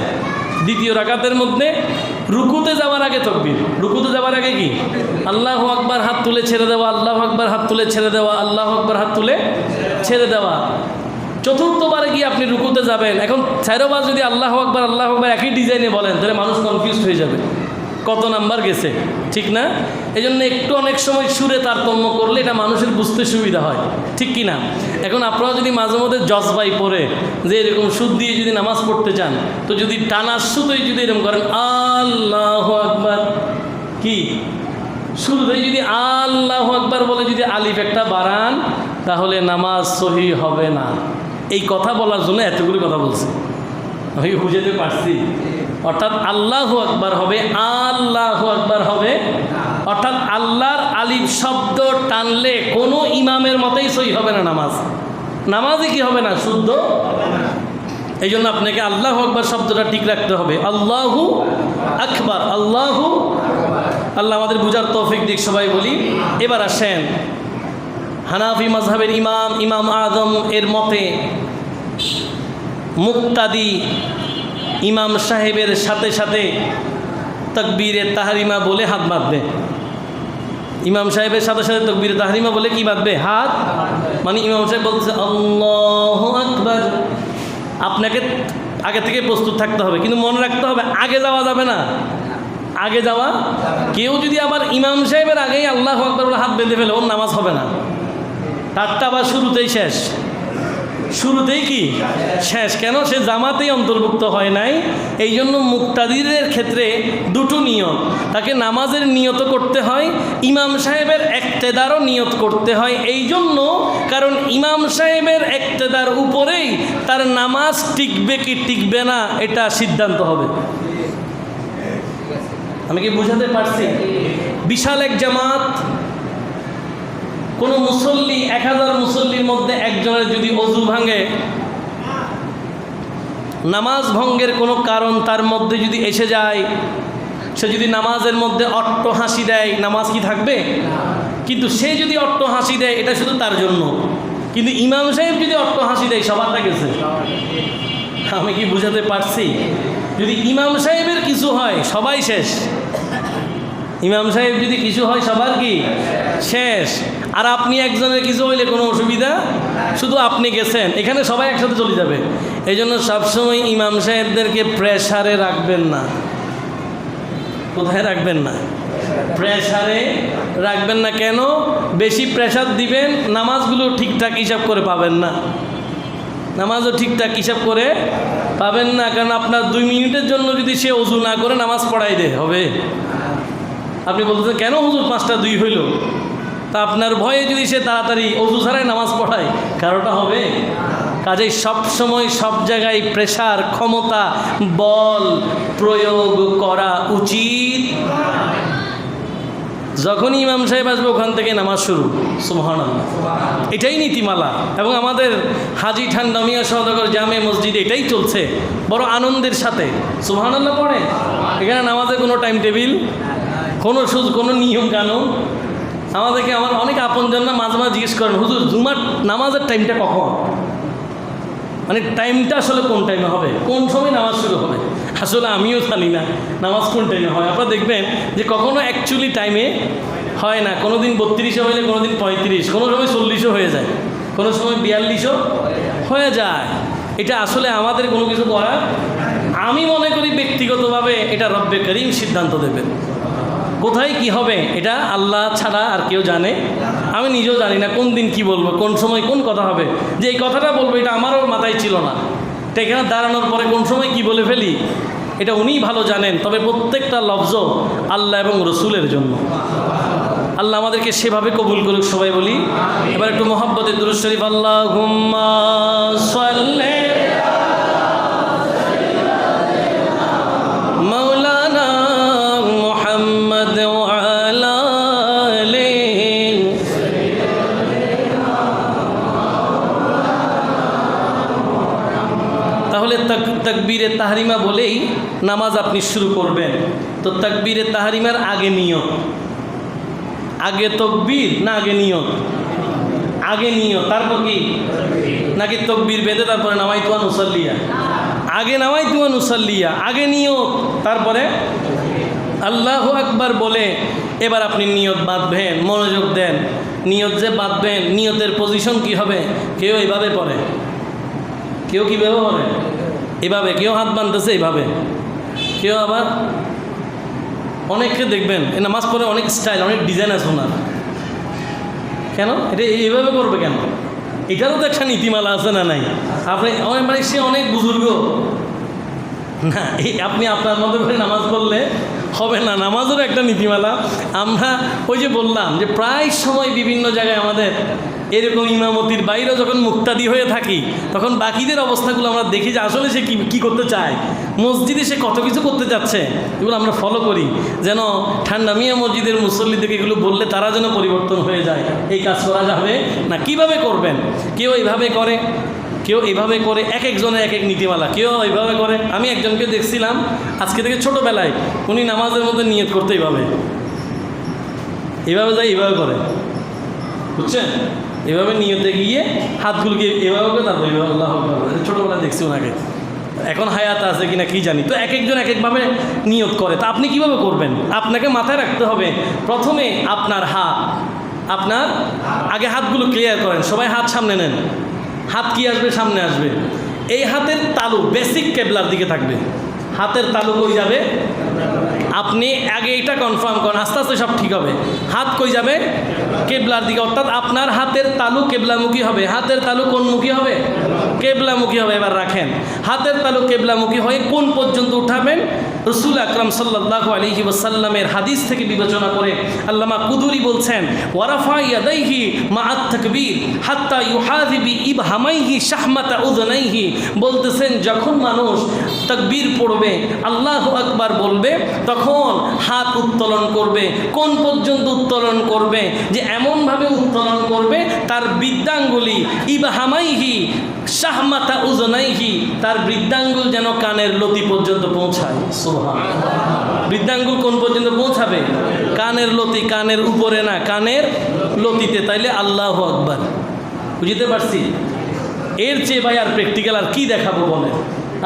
দ্বিতীয় রাকাতের মধ্যে রুকুতে যাওয়ার আগে তকবীর, রুকুতে যাওয়ার আগে কি? আল্লাহু আকবার, হাত তুলে ছেড়ে দেওয়া, আল্লাহু আকবার, হাত তুলে ছেড়ে দেওয়া, আল্লাহু আকবার, হাত তুলে ছেড়ে দেওয়া। চতুর্থবারে গিয়ে আপনি রুকুতে যাবেন, এখন 4 বার যদি আল্লাহু আকবার আল্লাহু আকবার একই ডিজাইনে বলেন, তাহলে মানুষ কনফিউজ হয়ে যাবে কত নাম্বার গেছে, ঠিক না? এই জন্য একটু অনেক সময় সুরে তারতম্য করলে এটা মানুষের বুঝতে সুবিধা হয়, ঠিক কি না? এখন আপনারা যদি মাঝে মধ্যে জজবাই পড়ে যে এরকম সুদ দিয়ে যদি নামাজ পড়তে চান, তো যদি টানার সুতোই যদি এরকম করেন আল্লাহু আকবার, কি শুরুতেই যদি আল্লাহু আকবার বলে যদি আলিফ একটা বাড়ান, তাহলে নামাজ সহি হবে না। এই কথা বলার জন্য এতগুলি কথা বলছি, আমি বুঝাতে পারছি। অর্থাৎ আল্লাহু আকবার হবে, আল্লাহু আকবার হবে, অর্থাৎ আল্লাহর আলিফ শব্দ টানলে কোনো ইমামের মতেই সহি হবে না নামাজ। নামাজে কি হবে না? শুদ্ধ। এই জন্য আপনাকে আল্লাহু আকবার শব্দটা ঠিক রাখতে হবে। আল্লাহু আকবার, আল্লাহু, আল্লাহ আমাদের বুঝার তৌফিক দিক। সবাই বলি এবার আসেন হানাফি মাযহাবের ইমাম আযম এর মতে মুক্তাদি ইমাম সাহেবের সাথে সাথে তাকবীরে তাহরিমা বলে হাত বাঁধবে। ইমাম সাহেবের সাথে সাথে তাকবীরে তাহরিমা বলে কি বাঁধবে? হাত। মানে ইমাম সাহেব বলছে আল্লাহু আকবার, আপনাকে আগে থেকে প্রস্তুত থাকতে হবে, কিন্তু মনে রাখতে হবে আগে যাওয়া যাবে না। আগে যাওয়া, কেউ যদি আবার ইমাম সাহেবের আগেই আল্লাহু আকবার বলে হাত বেঁধে ফেলে, ওর নামাজ হবে না। তারটা আবার শুরুতেই শেষ, শুরুতেই কি শেষ। কেন? সে জামাতেই অন্তর্ভুক্ত হয় নাই। এই জন্য মুক্তাদিরের ক্ষেত্রে দুটো নিয়ত, তাকে নামাজের নিয়ত করতে হয়, ইমাম সাহেবের ইক্তেদারও নিয়ত করতে হয়। এই জন্য, কারণ ইমাম সাহেবের ইক্তেদার উপরেই তার নামাজ টিকবে কি টিকবে না এটা সিদ্ধান্ত হবে। আমি কি বুঝাতে পারছি? বিশাল এক জামাত, কোনো মুসল্লি 1000 মুসল্লির মধ্যে একজনের যদি ওযু ভাঙে, নামাজ ভঙ্গের কোনো কারণ তার মধ্যে যদি এসে যায়, সে যদি নামাজের মধ্যে অট্ট হাসি দেয়, নামাজ কি থাকবে? কিন্তু সে যদি অট্ট হাসি দেয় এটা শুধু তার জন্য, কিন্তু ইমাম সাহেব যদি অট্ট হাসি দেয় সবারটা গেছে। আমি কি বুঝাতে পারছি? যদি ইমাম সাহেবের কিছু হয় সবাই শেষ। ইমাম সাহেব যদি কিছু হয় সবার কি শেষ, আর আপনি একজনের কিছু হইলে কোনো অসুবিধা, শুধু আপনি গেছেন, এখানে সবাই একসাথে চলে যাবে। এই জন্য সবসময় ইমাম সাহেবদেরকে প্রেসারে রাখবেন না। কোথায় রাখবেন না? প্রেসারে রাখবেন না। কেন? বেশি প্রেসার দিবেন, নামাজগুলো ঠিকঠাক হিসাব করে পাবেন না, নামাজও ঠিকঠাক হিসাব করে পাবেন না। কারণ আপনার 2 মিনিটের জন্য যদি সে ওযু না করে নামাজ পড়াই দেয়, হবে? আপনি বলতেছেন কেন হুজুর 5টা 2 হইল, তা আপনার ভয়ে যদি সে তাড়াতাড়ি ওযু ছাড়াই নামাজ পড়ায়, কারোটা হবে? কাজেই সবসময় সব জায়গায় প্রেসার, ক্ষমতা, বল প্রয়োগ করা উচিত। যখনই ইমাম সাহেব আসবে ওখান থেকে নামাজ শুরু। সুবহানাল্লাহ, এটাই নীতিমালা। এবং আমাদের হাজী ঠান্ডা মিয়া সওদাগর জামে মসজিদে এটাই চলছে বড় আনন্দের সাথে। সুবহানাল্লাহ পড়ে। এখানে নামাজের কোনো টাইম টেবিল, কোনো নিয়ম কানুন আমাদেরকে, আমার অনেক আপনজনরা মাঝে মাঝে জিজ্ঞেস করেন, হুজুর জুমার নামাজের টাইমটা কখন? মানে টাইমটা আসলে কোন টাইমে হবে, কোন সময় নামাজ শুরু হবে? আসলে আমিও জানি না নামাজ কোন টাইমে হয়। আপনারা দেখবেন যে কখনো অ্যাকচুয়ালি টাইমে হয় না। কোনো দিন 32-এ হইলে কোনো দিন 35, কোনো সময় 40-ও হয়ে যায়, কোনো সময় 42-ও হয়ে যায়। এটা আসলে আমাদের কোনো কিছু করার, আমি মনে করি ব্যক্তিগতভাবে এটা রব্বে করিম সিদ্ধান্ত দেবেন। কোথায় কি হবে এটা আল্লাহ ছাড়া আর কেউ জানে। আমি নিজেও জানি না কোন দিন কি বলবো, কোন সময় কোন কথা হবে। যে এই কথাটা বলবো এটা আমারও মাথায় ছিল না, তো এখানে দাঁড়ানোর পরে কোন সময় কি বলে ফেলি এটা উনিই ভালো জানেন। তবে প্রত্যেকটা লফজ আল্লাহ এবং রসুলের জন্য। আল্লাহ আমাদেরকে সেভাবে কবুল করুক। সবাই বলি এবার একটু মহব্বতে দুরূদ শরীফ। আল্লাহুম্মা সাল্লি মাওলানা মুহাম্মদ ওয়া আলা আলিহি। তাহলে তাকবীরে তাহরিমা বলেই নামাজ আপনি শুরু করবেন। তো তাকবীরে তাহরিমার আগে নিয়ত, আগে তাকবীর না আগে নিয়ত? আগে নিয়ত, তারপর কি? নাকি তাকবীর বেঁধে তারপরে নামাইতু ওয়া নুসাল্লিয়া? আগে নামাইতু ওয়া নুসাল্লিয়া, আগে নিয়ত, তারপরে আল্লাহু আকবার বলে এবার আপনি নিয়ত বাঁধবেন। মনোযোগ দেন, নিয়ত যে বাঁধবেন, নিয়তের পজিশন কি হবে? কেউ এইভাবে পড়ে, কেউ কীভাবে পড়ে? এভাবে, কেউ হাত বাঁধতেছে এইভাবে, কেউ আবার অনেককে দেখবেন এই নামাজ পড়ে অনেক স্টাইল, অনেক ডিজাইন আছে ওনার। কেন এটা এইভাবে করবে কেন? এটারও তো একটা নীতিমালা আছে না নাই? আপনি মানে সে অনেক বুজুর্গ না, এই আপনি আপনার মতো করে নামাজ পড়লে হবে না। নামাজেরও একটা নীতিমালা। আমরা ওই যে বললাম যে প্রায় সময় বিভিন্ন জায়গায় আমাদের এরকম ইমামতির বাইরেও যখন মুক্তাদি হয়ে থাকি তখন বাকিদের অবস্থাগুলো আমরা দেখি যে আসলে সে কী করতে চায়, মসজিদে সে কত কিছু করতে যাচ্ছে, এগুলো আমরা ফলো করি যেন ঠান্ডা মিয়া মসজিদের মুসল্লিদেরকে এগুলো বললে তারা যেন পরিবর্তন হয়ে যায়। এই কাজ করা যাবে না। কিভাবে করবেন? কেউ এইভাবে করে, কেউ এইভাবে করে, এক একজনের এক এক নীতিমালা। কেউ এইভাবে করে, আমি একজনকে দেখছিলাম আজকে থেকে ছোটোবেলায়, উনি নামাজের মধ্যে নিয়ত করতে এইভাবে যায়, এইভাবে করে, বুঝছেন? এভাবে নিয়তে গিয়ে হাতগুলোকে এভাবে করে তারপর এইভাবে আল্লাহ ছোটোবেলায় দেখছি ওনাকে, এখন হায়াত আছে কিনা কি জানি। তো এক একজন এক একভাবে নিয়ত করে। তা আপনি কিভাবে করবেন? আপনাকে মাথায় রাখতে হবে প্রথমে আপনার হাত, আপনার আগে হাতগুলো ক্লিয়ার করেন। সবাই হাত সামনে নেন। হাত কি আসবে? সামনে আসবে। এই হাতের তালু বেসিক কেবলার দিকে থাকবে। হাতের তালু কই যাবে? আপনি আগে এটা কনফার্ম করেন, আস্তে আস্তে সব ঠিক হবে। হাত কই যাবে? কেবলার দিকে। অর্থাৎ আপনার হাতের তালু কেবলামুখী হবে। হাতের তালু কোন মুখী হবে? কেবলামুখী হবে। এবার রাখেন, হাতের তালু কেবলামুখী হয়ে কোন পর্যন্ত উঠাবেন? রসুল আকরাম সাল্লাল্লাহু আলাইহি ওয়াসাল্লামের হাদিস থেকে বিবেচনা করে আল্লামা কুদুরি বলছেন, ওয়ারাফা ইয়াদাইহি মাআত তাকবীর হাত্তা ইউহাযিবি ইবহামাইহি শাহমাতা উযনাইহি। বলতেছেন যখন মানুষ তাকবীর পড়বে, আল্লাহু আকবার বলবে, তখন হাত উত্তোলন করবে। কোন পর্যন্ত উত্তোলন করবে? যে এমনভাবে উত্তোলন করবে তার বৃদ্ধাঙ্গুলি ইবহামাইহি শাহমাতা উযনাইহি, তার বৃদ্ধাঙ্গুল যেন কানের লতি পর্যন্ত পৌঁছায়। সুবহানাল্লাহ। বৃদ্ধাঙ্গুল কোন পর্যন্ত পৌঁছাবে? কানের লতি, কানের উপরে না, কানের লতিতে। তাইলে আল্লাহু আকবার। বুঝতে পারছি? এর চেয়ে ভাই আর প্র্যাকটিক্যাল আর কি দেখাবো বলেন।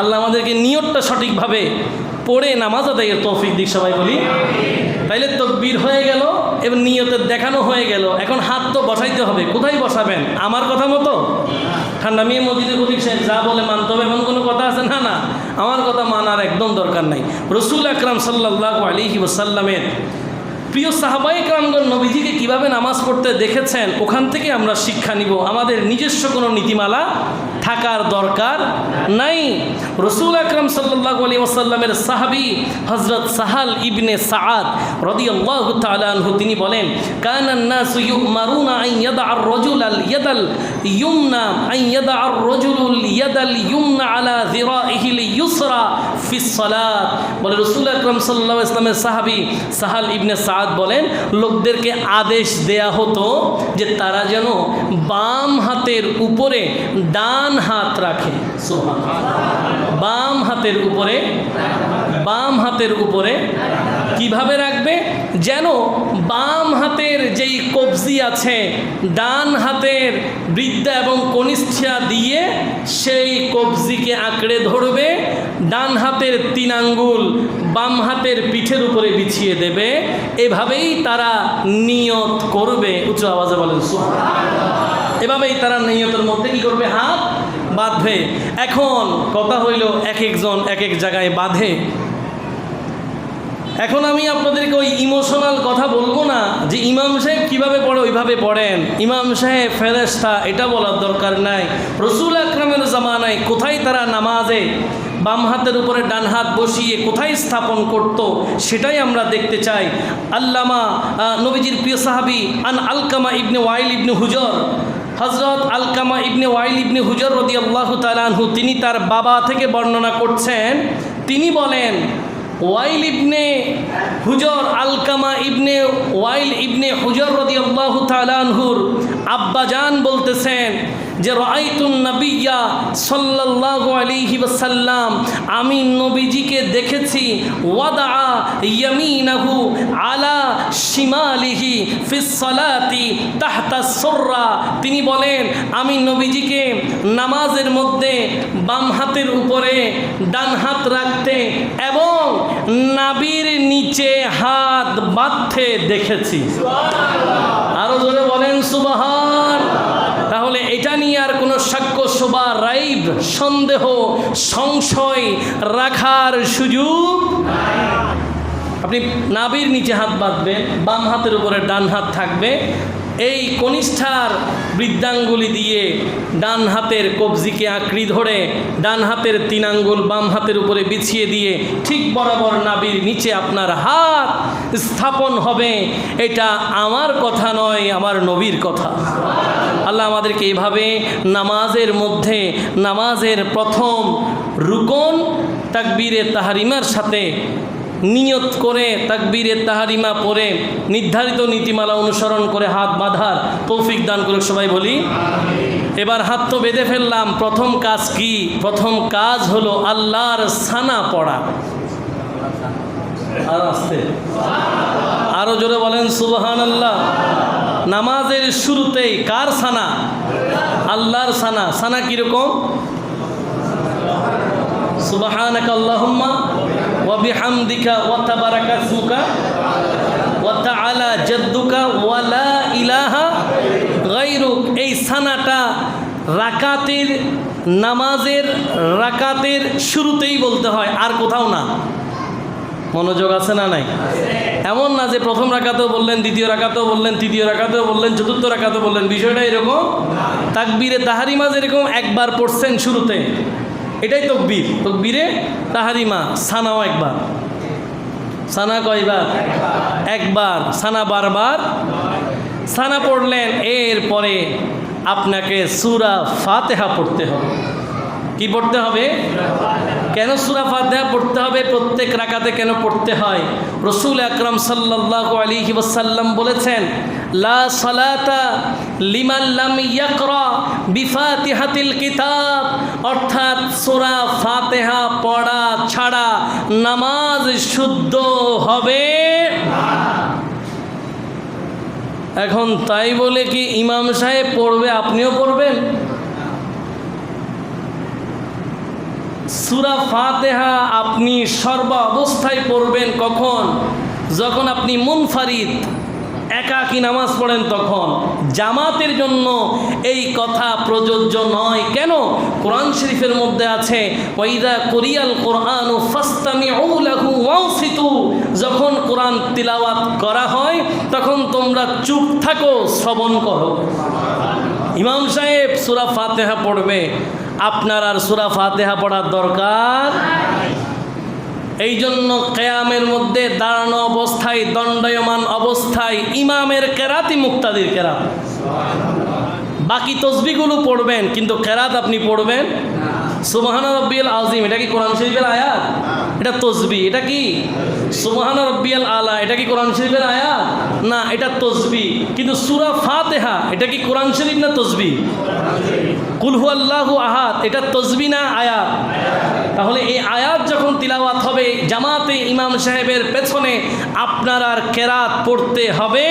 আল্লাহ আমাদেরকে নিয়তটা সঠিকভাবে পড়ে নামাজ আদায়ের তৌফিক দিক, সবাই বলি। তাইলে তাকবীর হয়ে গেল এবং নিয়তের দেখানো হয়ে গেল। এখন হাত তো বসাইতে হবে। কোথায় বসাবেন? আমার কথা মতো? ঠান্ডা মেয়ে মসজিদের প্রতীক সাহেব যা বলে মানতে হবে এমন কোনো কথা আছে? না না, আমার কথা মানার একদম দরকার নাই। রসুল আকরাম সাল্লাল্লাহু আলাইহি ওয়াসাল্লামের প্রিয় সাহাবায়ে কেরামগণ নবীজিকে কীভাবে নামাজ পড়তে দেখেছেন, ওখান থেকে আমরা শিক্ষা নিব। আমাদের নিজস্ব কোনো নীতিমালা থাকার দরকার নাই। রসুল আকরাম সাল্লাল্লাহু আলাইহি ওয়াসাল্লামের সাহাবী হযরত সাহাল ইবনে সাআদ রাদিয়াল্লাহু তাআলা আনহু তিনি বলেন, কানান নাসু ইউমারুনা আন ইয়াদা'আর রাজুলাল ইয়াদাল ইয়ুমনা আন ইয়াদা'আর রাজুলুল ইয়াদাল ইয়ুমনা আলা যিরাইহিল ইউসরা ফিস সালাত। বলে রসুল আকরাম সাল্লাল্লাহু আলাইহি ওয়াসাল্লামের সাহাবী সাহাল ইবনে সাআদ বলেন, লোকদেরকে আদেশ দেয়া হতো যে তারা যেন বাম হাতের উপরে ডান হাত রাখে। বাম হাতের উপরে কিভাবে রাখবে? যেন বাম হাতের যেই কবজি আছে ডান হাতের বৃদ্ধা এবং কনিষ্ঠা দিয়ে সেই কবজিকে আঁকড়ে ধরবে, ডান হাতের 3 আঙ্গুল বাম হাতের পিঠের উপরে বিছিয়ে দেবে। এভাবেই তারা নিয়ত করবে। উচ্চ আওয়াজে বলেন সুবহানাল্লাহ। এভাবেই তারা নিয়তের মধ্যে কি করবে? হাত বাঁধবে। এখন কথা হইল এক একজন এক এক জায়গায় বাঁধে। এখন আমি আপনাদেরকে ওই ইমোশনাল কথা বলবো না যে ইমাম সাহেব কীভাবে পড়ে ওইভাবে পড়েন, ইমাম সাহেব ফেরেশতা, এটা বলার দরকার নাই। রসুল আকরামের জামানায় কোথায় তারা নামাজে বাম হাতের উপরে ডান হাত বসিয়ে কোথায় স্থাপন করত সেটাই আমরা দেখতে চাই। আল্লামা নবীজির প্রিয় সাহাবী আন আলকামা ইবনে ওয়াইল ইবনে হুজর, হযরত আলকামা ইবনে ওয়াইল ইবনে হুজর রাদিয়াল্লাহু তাআলা আনহু তিনি তার বাবা থেকে বর্ণনা করছেন। তিনি বলেন, ওয়াইল ইবনে হুজর, আলকামা ইবনে ওয়াইল ইবনে হুজর রাদিয়াল্লাহু তাআলা আনহুর আব্বাজান বলতেছেন যে রাআইতুন নবিয়্যা সাল্লাল্লাহু আলাইহি ওয়াসাল্লাম, আমি নবীজিকে দেখেছি, ওয়াদা ইয়ামিনাহু আলা শিমালিহি ফিস সালাতি তাহতা সুররা। তিনি বলেন, আমি নবীজিকে নামাজের মধ্যে বাম হাতের উপরে ডান হাত রাখতে এবং নাভির নিচে হাত বাঁধতে দেখেছি। আরো জোরে বলেন সুবহান। তাহলে এটা নিয়ে আর কোনো সাক্ষ্য শোভা, রাইব, সন্দেহ, সংশয় রাখার সুযোগ। আপনি নাভির নিচে হাত বাঁধবেন, বাম হাতের উপরে ডান হাত থাকবে, এই কনিষ্ঠার বৃদ্ধাঙ্গুলি দিয়ে ডান হাতের কবজিকে আঁকড়ি ধরে ডান হাতের 3 আঙ্গুল বাম হাতের উপরে বিছিয়ে দিয়ে ঠিক বরাবর নাভির নিচে আপনার হাত স্থাপন হবে। এটা আমার কথা নয়, আমার নবীর কথা। আল্লাহ আমাদেরকে এইভাবে নামাজের মধ্যে নামাজের প্রথম রুকন তাকবীরে তাহরিমার সাথে নিয়ত করে তাকবীরে তাহরিমা পড়ে নির্ধারিত নীতিমালা অনুসরণ করে হাত বাঁধার তৌফিক দান করুক, সবাই বলি। এবার হাত তো বেঁধে ফেললাম, প্রথম কাজ কি? প্রথম কাজ হলো আল্লাহর সানা পড়া। আর আস্তে আরো জোরে বলেন সুবহানাল্লাহ। নামাজের শুরুতেই কার সানা? আল্লাহর সানা। সানা কিরকম? সুবহানাকা আল্লাহুম্মা ওয়া বিহামদিকা ওয়া তাবারাকা ইসমুকা ওয়া তাআলা জাদ্দুকা ওয়া লা ইলাহা গায়রুক। এই সানাটা রাকাতের নামাজের রাকাতের শুরুতেই বলতে হয়, আর কোথাও না। মনোযোগ আছে না নাই? এমন না যে প্রথম রাকাতেও বললেন, দ্বিতীয় রাকাতেও বললেন, তৃতীয় রাকাতেও বললেন, চতুর্থ রাকাতেও বললেন। বিষয়টা এরকম, তাকবীরে তাহরিমা যেরকম একবার পড়ছেন শুরুতে, এটাই তকবীর। তকবীরে তাহরিমা সানাও একবার। সানা কয়বার? একবার। সানা বারবার। সানা পড়লেন, এরপরে আপনাকে সূরা ফাতিহা পড়তে হবে। কি পড়তে হবে? কেন সূরা ফাতিহা পড়তে হবে? প্রত্যেক রাকাতে কেন পড়তে হয়? রাসূল আকরাম সাল্লাল্লাহু আলাইহি ওয়াসাল্লাম বলেছেন, লা সালাতা লিমান লাম ইয়াকরা বিফাতিহাতিল কিতাব, অর্থাৎ সূরা ফাতিহা পড়া ছাড়া নামাজ শুদ্ধ হবে না। এখন তাই বলে কি ইমাম সাহেব পড়বে আপনিও পড়বেন? সূরা ফাতিহা আপনি সর্ব অবস্থায় পড়বেন কখন? যখন আপনি মুনফারিদ একাকী নামাজ পড়েন তখন। জামাতের জন্য এই কথা প্রযোজ্য নয়। কেন? কোরআন শরীফের মধ্যে আছে ওয়াইদা কুরিয়াল কুরআনু ফাসতামিউ লাহু ওয়ানসিতু, যখন কোরআন তিলাওয়াত করা হয় তখন তোমরা চুপ থাকো, শ্রবণ করো। ইমাম সাহেব সূরা ফাতিহা পড়বে, আপনার আর সূরা ফাতিহা পড়ার দরকার। এই জন্য কিয়ামের মধ্যে দাঁড়ানো অবস্থায়, দণ্ডায়মান অবস্থায় ইমামের কেরাতই মুক্তাদির কেরাত। বাকি তসবিহগুলো পড়বেন কিন্তু কেরাত আপনি পড়বেন সুবহান রাব্বিয়াল আযীম। এটা কি কোরআন শরীফের আয়াত? এটা তসবিহ। এটা কি সুবহান রাব্বিয়াল আলা? এটা কি কোরআন শরীফের আয়াত? না, এটা তসবিহ। কিন্তু সূরা ফাতিহা এটা কি কোরআন শরীফ না তসবিহ? কুল হুয়াল্লাহু আহাদ এটা তসবিহ না আয়াত? তাহলে এই আয়াত যখন তিলাওয়াত হবে জামাতে ইমাম সাহেবের পেছনে, আপনার আর কেরাত পড়তে হবে।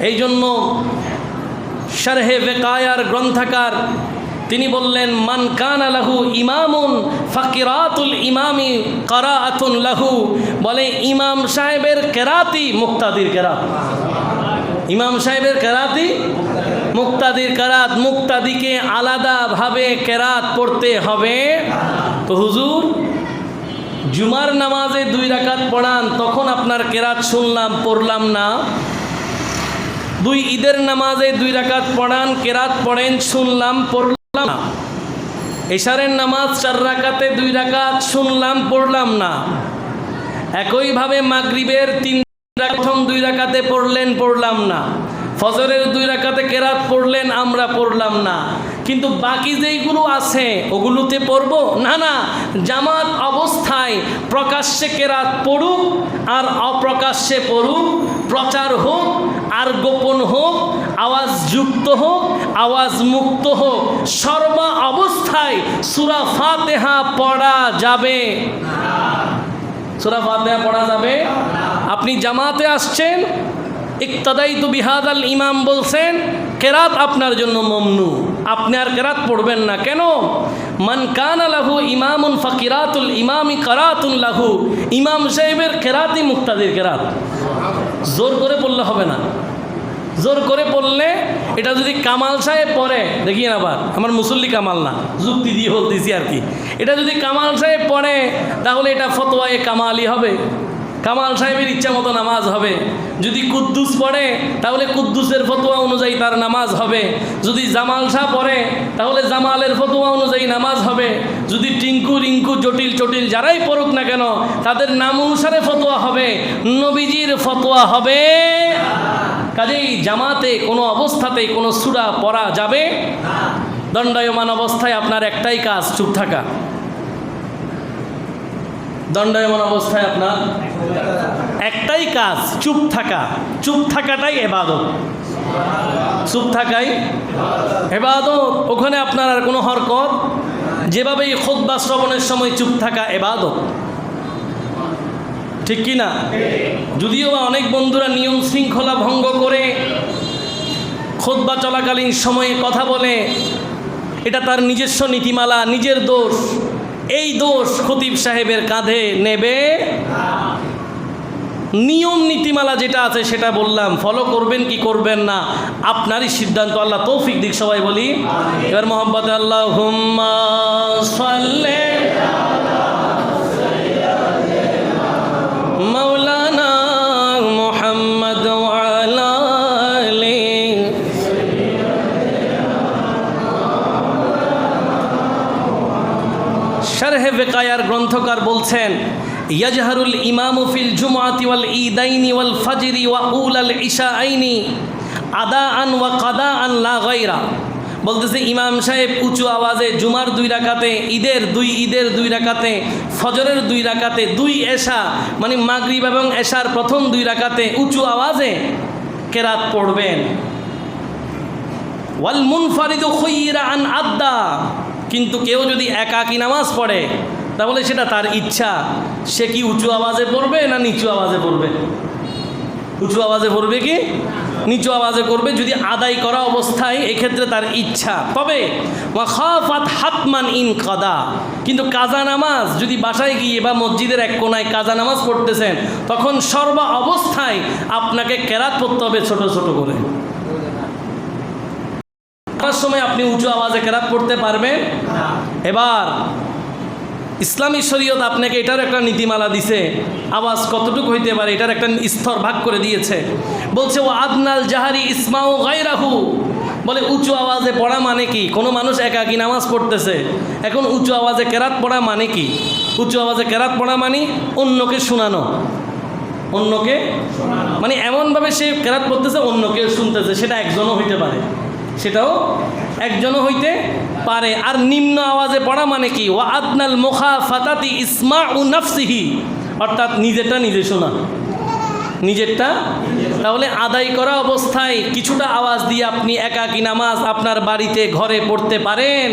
এই জন্য শারহে বেকায়ার গ্রন্থকার তিনি বললেন মান কানা লাহু ইমামুন ফাকিরাতুল ইমামি কারাআতুন লাহু, বলে ইমাম সাহেবের কেরাতই মুক্তাদির কেরাত। ইমাম সাহেবের কেরাতই মুক্তাদির কেরাত। মুক্তাদিকে আলাদাভাবে কেরাত পড়তে হবে। তো হুজুর জুমার নামাজে 2 রাকাত পড়ান, তখন আপনার কেরাত শুনলাম পড়লাম না। 2 ঈদের নামাজে 2 রাকাত পড়ান, কেরাত পড়েন শুনলাম পড়লাম না। এশারের নামাজ 4 রাকাতে 2 রাকাত শুনলাম পড়লাম না। একইভাবে মাগরিবের 3 রাকাত প্রথম 2 রাকাতে পড়লেন পড়লাম না। ফজরের 2 রাকাতে কেরাত পড়লেন আমরা পড়লাম না। কিন্তু বাকি যেইগুলো আছে ওগুলোতে পড়ব না। না, জামাত অবস্থায় প্রকাশ্যে কেরাত পড়ুক আর অপ্রকাশ্যে পড়ুক, প্রচার হোক আর গোপন হোক, আওয়াজ যুক্ত হোক আওয়াজ মুক্ত হোক, সর্ব অবস্থায় সূরা ফাতিহা পড়া যাবে। সূরা ফাতিহা পড়া যাবে। আপনি জামাতে আসছেন, ইক্তাদাইতু বিহাদাল ইমাম বলছেন, কেরাত আপনার জন্য মমনু, আপনি আর কেরাত পড়বেন না। কেন? মান কানা লাহু ইমামুন ফাকিরাতুল ইমামি কারাতুন লাহু, ইমাম সাহেবের কেরাতই মুক্তাদির কেরাত। জোর করে পড়লে হবে না। জোর করে পড়লে, এটা যদি কামাল সাহেব পড়ে, দেখিয়েন আবার আমার মুসল্লি কামাল না, যুক্তি দিয়ে বলতেছি আর কি, এটা যদি কামাল সাহেব পড়ে তাহলে এটা ফতোয়ায়ে কামালি হবে, কামাল সাহেবের ইচ্ছা মতো নামাজ হবে। যদি কুদ্দুস পড়ে তাহলে কুদ্দুসের ফতোয়া অনুযায়ী তার নামাজ হবে। যদি জামাল শাহ পড়ে তাহলে জামালের ফতোয়া অনুযায়ী নামাজ হবে। যদি টিঙ্কু রিঙ্কু জটিল চটিল যারাই পড়ুক না কেন তাদের নাম অনুসারে ফতোয়া হবে, নবীজির ফতোয়া হবে। কাজেই জামাতে কোনো অবস্থাতেই কোনো সূরা পড়া যাবে। দণ্ডায়মান অবস্থায় আপনার একটাই কাজ, চুপ থাকা। দণ্ডায়মান অবস্থায় আপনার একটাই কাজ, চুপ থাকা। চুপ থাকাটাই ইবাদত। চুপ থাকাই ইবাদত। ওখানে আপনার আর কোনো হরকত, যেভাবেই খুতবা শ্রবণের সময় চুপ থাকা ইবাদত, ঠিক কি না? যদিও বা অনেক বন্ধুরা নিয়ম শৃঙ্খলা ভঙ্গ করে খুতবা চলাকালীন সময়ে কথা বলে, এটা তার নিজস্ব নীতিমালা, নিজের দোষ। এই দোষ খতিব সাহেবের কাঁধে নেবে। নিয়ম নীতিমালা যেটা আছে সেটা বললাম, ফলো করবেন কি করবেন না আপনারই সিদ্ধান্ত। আল্লাহ তৌফিক দিক। সবাই বলি এবার মোহাম্মতে আল্লাহুম্মা সাল্লি মাওলানা মুহাম্মদ ওয়া আলা আলি। শারহে বেকায়ার গ্রন্থকার বলছেন ইয়াজহারুল ইমামু ফিল জুমআতি ওয়াল ঈদাইনি ওয়াল ফাজরি ওয়া উলাল ইশাআইনি আদাআন ওয়া কাদাআন লা গায়রা। বলতেছে ইমাম সাহেব উঁচু আওয়াজে জুমার 2 রাকাতে, ঈদের 2 রাকাতে, ফজরের 2 রাকাতে, 2 এশা মানে মাগরিব এবং এশার প্রথম 2 রাকাতে উঁচু আওয়াজে কেরাত পড়বেন। ওয়াল মুনফারিদু খুয়িরা আন আদ্দা, কিন্তু কেউ যদি একাকী নামাজ পড়ে তাহলে সেটা তার ইচ্ছা, সে কি উঁচু আওয়াজে পড়বে না নিচু আওয়াজে পড়বে? উঁচু আওয়াজে পড়বে কি নিচু আওয়াজে করবে যদি আদায় করা অবস্থায়, এক্ষেত্রে তার ইচ্ছা। তবে ওয়াখাফাত হাতমান ইন কাদা, কিন্তু কাজা নামাজ যদি বাসায় গিয়ে বা মসজিদের এক কোনায় কাজা নামাজ পড়তেছেন, তখন সর্ব অবস্থায় আপনাকে কেরাত পড়তে হবে ছোট ছোট করে। তার সময় আপনি উঁচু আওয়াজে কেরাত পড়তে পারবেন। এবার ইসলামী শরীয়ত আপনাকে এটার একটা নীতিমালা দিছে, আওয়াজ কতটুকু হইতে পারে এটার একটা স্তর ভাগ করে দিয়েছে। বলছে ও আদনাল জাহারি ইসমাউ গায়রাহু, বলে উঁচু আওয়াজে পড়া মানে কি? কোনো মানুষ একাকী নামাজ পড়তেছে, এখন উঁচু আওয়াজে কেরাত পড়া মানে কি? উঁচু আওয়াজে কেরাত পড়া মানে অন্যকে শোনানো, অন্যকে মানে এমনভাবে সে কেরাত পড়তেছে অন্যকে শুনতেছে, সেটা একজনও হইতে পারে, সেটাও একজনও হইতে পারে। আর নিম্ন আওয়াজে পড়া মানে কি? ওয়া আদনাল মুখাফাতাতি ইসমাউ নাফসিহি, অর্থাৎ নিজেরটা নিজে শোনা, নিজেরটা। তাহলে আদায় করা অবস্থায় কিছুটা আওয়াজ দিয়ে আপনি একাকী নামাজ আপনার বাড়িতে ঘরে পড়তে পারেন,